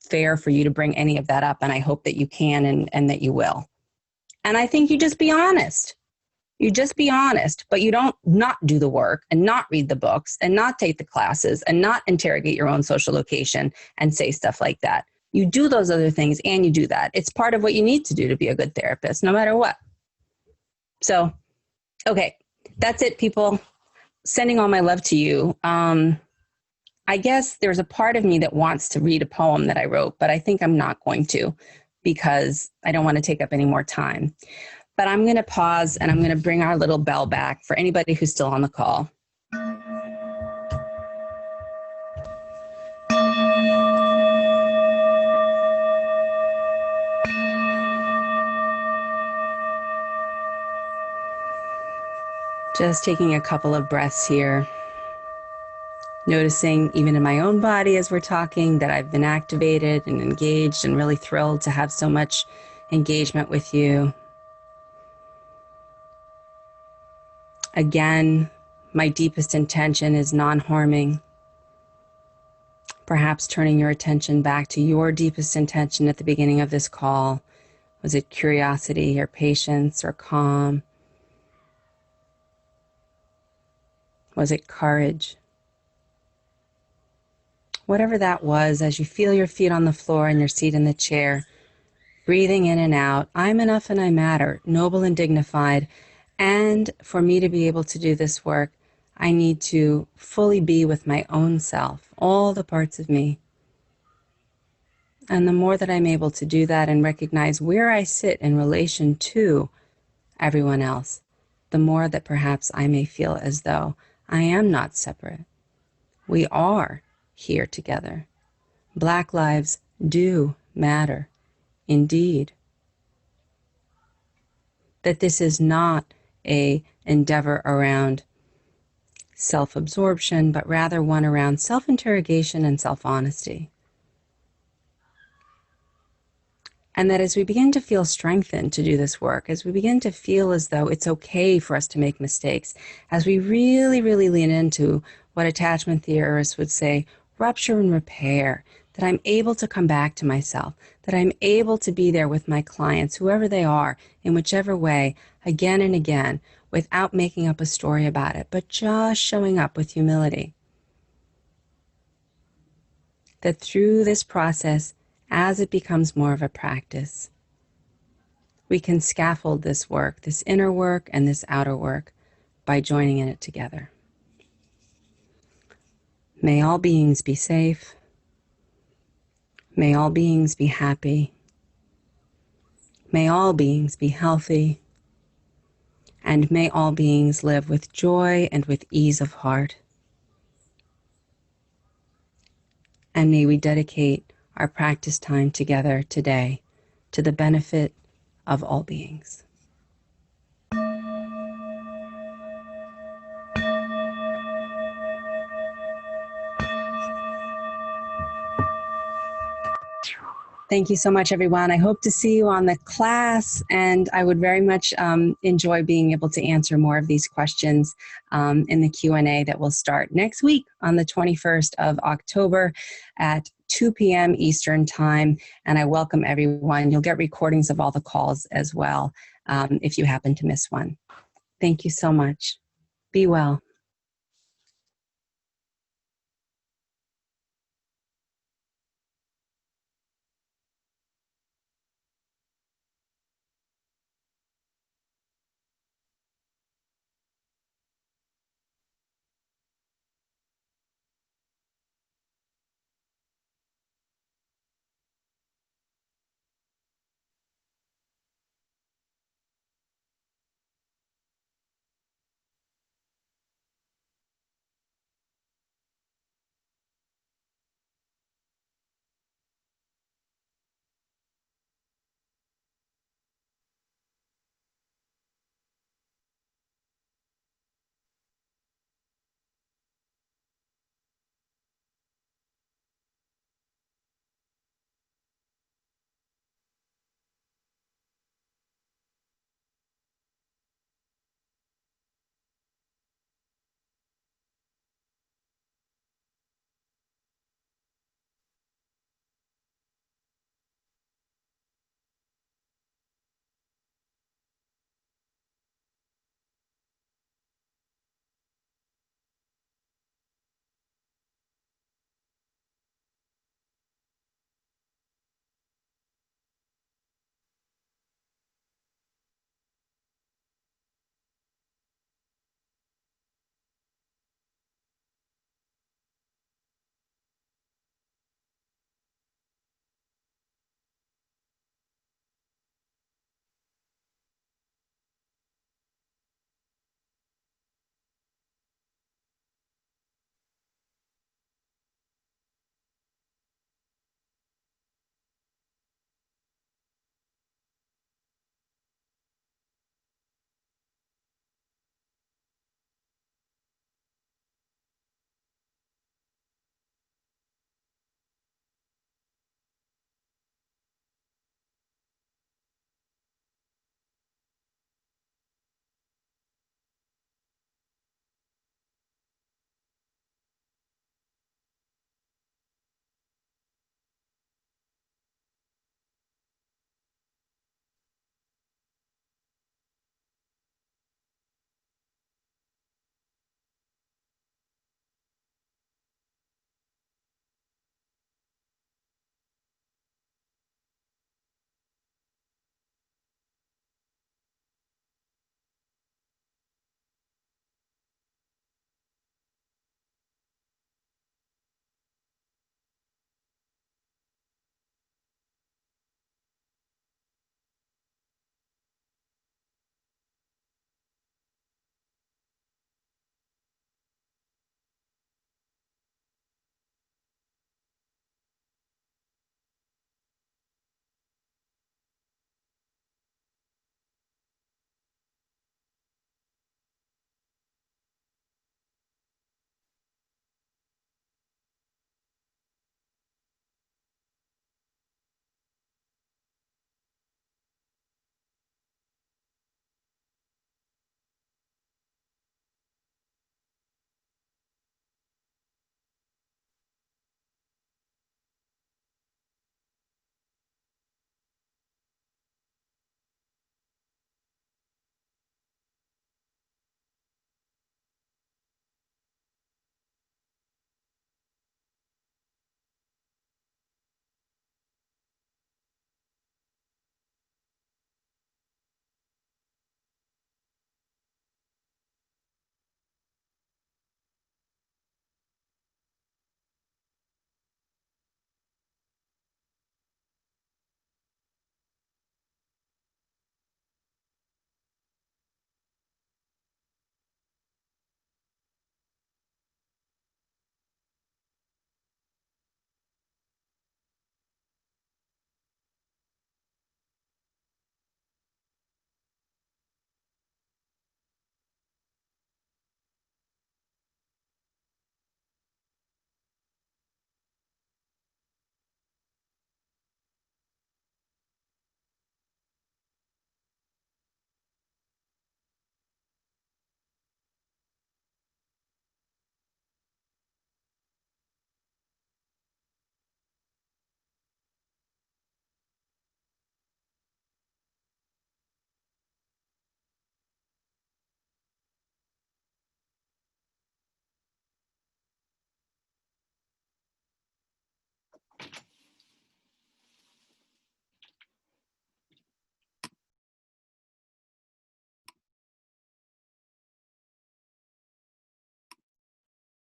fair for you to bring any of that up, and I hope that you can and that you will. And I think you just be honest. You just be honest, but you don't not do the work and not read the books and not take the classes and not interrogate your own social location and say stuff like that. You do those other things and you do that. It's part of what you need to do to be a good therapist, no matter what. So, okay, that's it, people. Sending all my love to you. I guess there's a part of me that wants to read a poem that I wrote, but I think I'm not going to, because I don't want to take up any more time. But I'm going to pause and I'm going to bring our little bell back for anybody who's still on the call. Just taking a couple of breaths here. Noticing even in my own body as we're talking that I've been activated and engaged and really thrilled to have so much engagement with you. Again, my deepest intention is non-harming. Perhaps turning your attention back to your deepest intention at the beginning of this call. Was it curiosity or patience or calm? Was it courage? Whatever that was, as you feel your feet on the floor and your seat in the chair, breathing in and out, I'm enough and I matter, noble and dignified. And for me to be able to do this work, I need to fully be with my own self, all the parts of me. And the more that I'm able to do that and recognize where I sit in relation to everyone else, the more that perhaps I may feel as though I am not separate. We are here together. Black lives do matter, indeed. That this is not an endeavor around self-absorption, but rather one around self-interrogation and self-honesty. And that as we begin to feel strengthened to do this work, as we begin to feel as though it's okay for us to make mistakes, as we really, really lean into what attachment theorists would say, rupture and repair, that I'm able to come back to myself, that I'm able to be there with my clients, whoever they are, in whichever way, again and again, without making up a story about it, but just showing up with humility. That through this process, as it becomes more of a practice, we can scaffold this work, this inner work and this outer work, by joining in it together. May all beings be safe. May all beings be happy. May all beings be healthy. And may all beings live with joy and with ease of heart. And may we dedicate our practice time together today to the benefit of all beings. Thank you so much, everyone. I hope to see you on the class, and I would very much enjoy being able to answer more of these questions in the Q&A that will start next week on the 21st of October at 2 p.m. Eastern Time, and I welcome everyone. You'll get recordings of all the calls as well if you happen to miss one. Thank you so much. Be well.